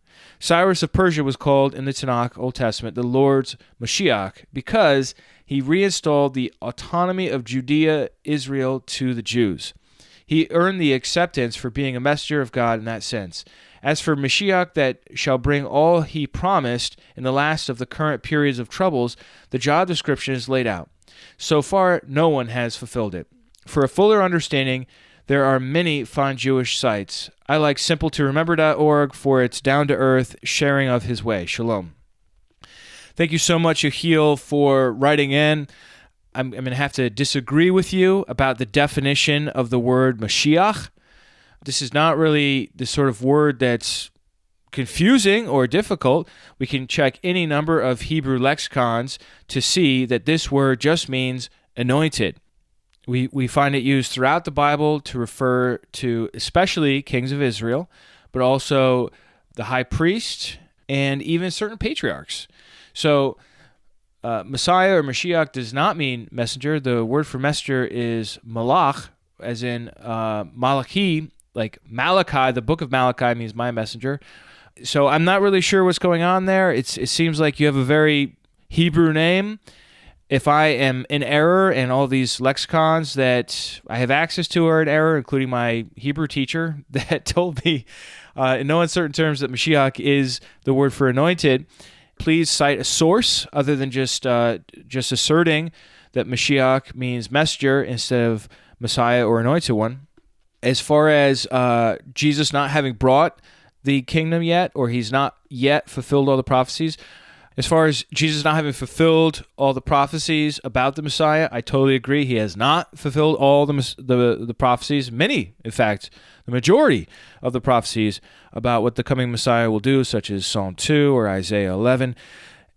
Cyrus of Persia was called in the Tanakh, Old Testament, the Lord's Mashiach because he reinstalled the autonomy of Judea, Israel, to the Jews. He earned the acceptance for being a messenger of God in that sense. As for Mashiach that shall bring all he promised in the last of the current periods of troubles, the job description is laid out. So far, no one has fulfilled it. For a fuller understanding, there are many fine Jewish sites. I like simpletoremember.org for its down-to-earth sharing of his way. Shalom. Thank you so much, Yechiel, for writing in. I'm going to have to disagree with you about the definition of the word Mashiach. This is not really the sort of word that's confusing or difficult. We can check any number of Hebrew lexicons to see that this word just means anointed. We find it used throughout the Bible to refer to especially kings of Israel, but also the high priest and even certain patriarchs. So Messiah or Mashiach does not mean messenger. The word for messenger is malach, as in Malachi, like Malachi. The book of Malachi means my messenger. So I'm not really sure what's going on there. It seems like you have a very Hebrew name. If I am in error and all these lexicons that I have access to are in error, including my Hebrew teacher that told me in no uncertain terms that Mashiach is the word for anointed, please cite a source other than just asserting that Mashiach means messenger instead of Messiah or anointed one. As far as Jesus not having brought the kingdom yet, or he's not yet fulfilled all the prophecies, as far as Jesus not having fulfilled all the prophecies about the Messiah, I totally agree. He has not fulfilled all the prophecies, many, in fact, the majority of the prophecies about what the coming Messiah will do, such as Psalm 2 or Isaiah 11.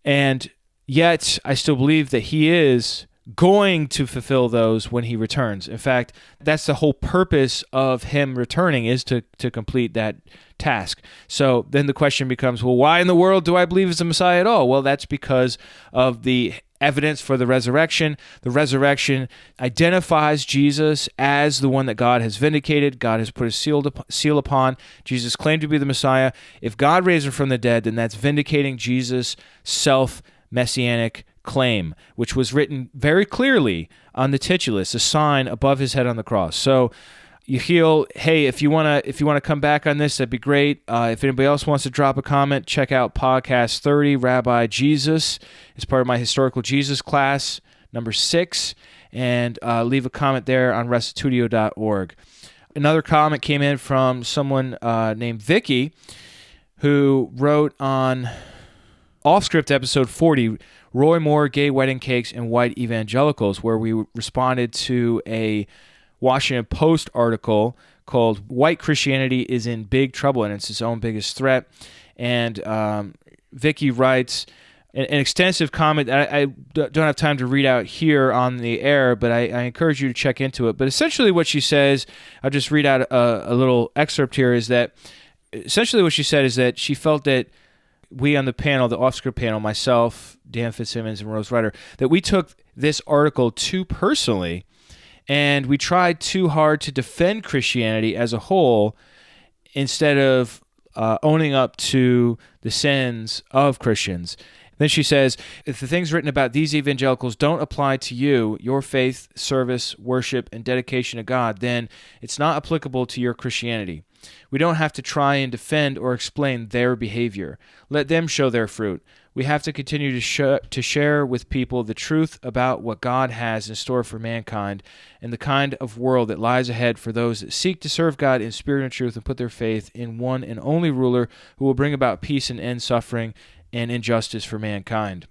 And yet, I still believe that he is going to fulfill those when he returns. In fact, that's the whole purpose of him returning, is to complete that task. So then the question becomes, well, why in the world do I believe he's the Messiah at all? Well, that's because of the evidence for the resurrection. The resurrection identifies Jesus as the one that God has vindicated. God has put a seal upon. Jesus claimed to be the Messiah. If God raised him from the dead, then that's vindicating Jesus' self-messianic claim, which was written very clearly on the titulus, a sign above his head on the cross. So, Yechiel, hey, if you wanna come back on this, that'd be great. If anybody else wants to drop a comment, check out podcast 30, Rabbi Jesus. It's part of my historical Jesus class, number 6, and leave a comment there on restitutio.org. Another comment came in from someone named Vicky, who wrote on Off-Script episode 40, Roy Moore, Gay Wedding Cakes, and White Evangelicals, where we responded to a Washington Post article called White Christianity is in Big Trouble, and it's its own biggest threat. And Vicky writes an extensive comment that I don't have time to read out here on the air, but I encourage you to check into it. But essentially what she says, I'll just read out a little excerpt here, is that essentially what she said is that she felt that we on the panel, the off-script panel, myself, Dan Fitzsimmons, and Rose Ryder, that we took this article too personally, and we tried too hard to defend Christianity as a whole instead of owning up to the sins of Christians. Then she says, if the things written about these evangelicals don't apply to you, your faith, service, worship, and dedication to God, then it's not applicable to your Christianity. We don't have to try and defend or explain their behavior. Let them show their fruit. We have to continue to share with people the truth about what God has in store for mankind and the kind of world that lies ahead for those that seek to serve God in spirit and truth and put their faith in one and only ruler who will bring about peace and end suffering and injustice for mankind.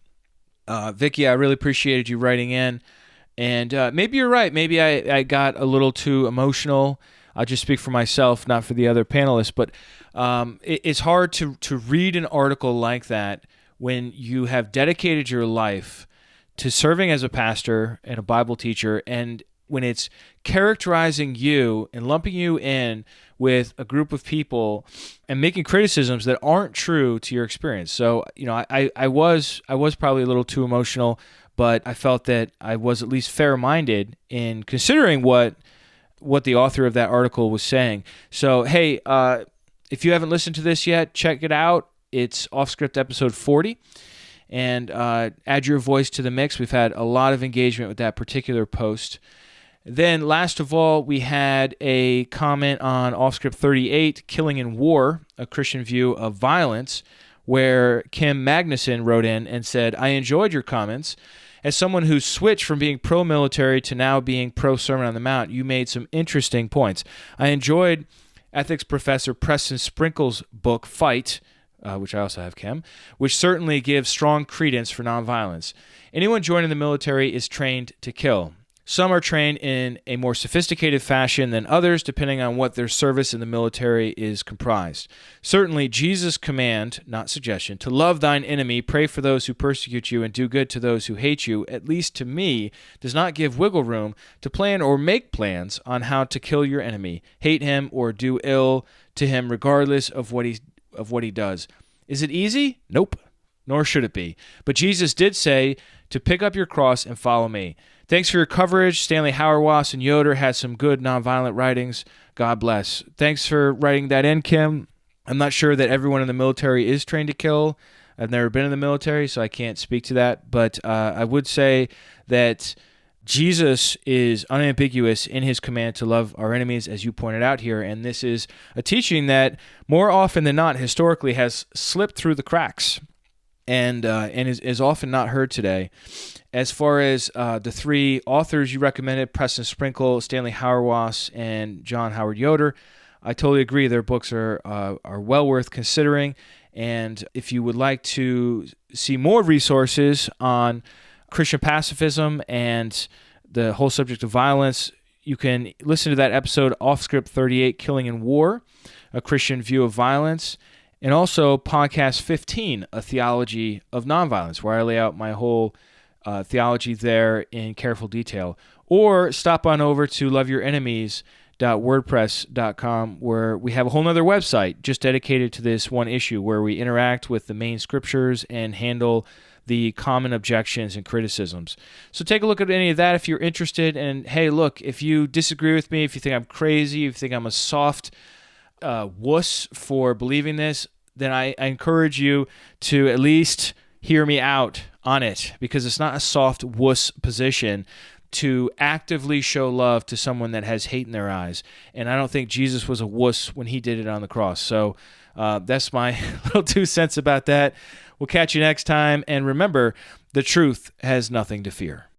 Vicky, I really appreciated you writing in. And maybe you're right. Maybe I got a little too emotional. I'll just speak for myself, not for the other panelists. But it's hard to read an article like that when you have dedicated your life to serving as a pastor and a Bible teacher, and when it's characterizing you and lumping you in with a group of people and making criticisms that aren't true to your experience. So, I was probably a little too emotional, but I felt that I was at least fair-minded in considering what the author of that article was saying. So, hey, if you haven't listened to this yet, check it out. It's Off-Script episode 40, and add your voice to the mix. We've had a lot of engagement with that particular post. Then, last of all, we had a comment on Off-Script 38, Killing in War, a Christian view of violence, where Kim Magnuson wrote in and said, I enjoyed your comments. As someone who's switched from being pro-military to now being pro-Sermon on the Mount, you made some interesting points. I enjoyed ethics professor Preston Sprinkle's book, Fight, which I also have, Kim, which certainly gives strong credence for nonviolence. Anyone joining the military is trained to kill. Some are trained in a more sophisticated fashion than others, depending on what their service in the military is comprised. Certainly, Jesus' command, not suggestion, to love thine enemy, pray for those who persecute you, and do good to those who hate you, at least to me, does not give wiggle room to plan or make plans on how to kill your enemy, hate him, or do ill to him regardless of what he does. Is it easy? Nope, nor should it be. But Jesus did say to pick up your cross and follow me. Thanks for your coverage. Stanley Hauerwas and Yoder had some good nonviolent writings. God bless. Thanks for writing that in, Kim. I'm not sure that everyone in the military is trained to kill. I've never been in the military, so I can't speak to that. But I would say that Jesus is unambiguous in his command to love our enemies, as you pointed out here, and this is a teaching that more often than not historically has slipped through the cracks and is often not heard today. As far as the three authors you recommended, Preston Sprinkle, Stanley Hauerwas, and John Howard Yoder, I totally agree. Their books are well worth considering, and if you would like to see more resources on Christian pacifism and the whole subject of violence, you can listen to that episode, Off-Script 38, Killing in War, a Christian view of violence, and also podcast 15, A Theology of Nonviolence, where I lay out my whole theology there in careful detail. Or stop on over to loveyourenemies.wordpress.com, where we have a whole other website just dedicated to this one issue, where we interact with the main scriptures and handle the common objections and criticisms. So take a look at any of that if you're interested. And hey, look, if you disagree with me, if you think I'm crazy, if you think I'm a soft wuss for believing this, then I encourage you to at least hear me out on it, because it's not a soft wuss position to actively show love to someone that has hate in their eyes. And I don't think Jesus was a wuss when he did it on the cross. So that's my little 2 cents about that. We'll catch you next time. And remember, the truth has nothing to fear.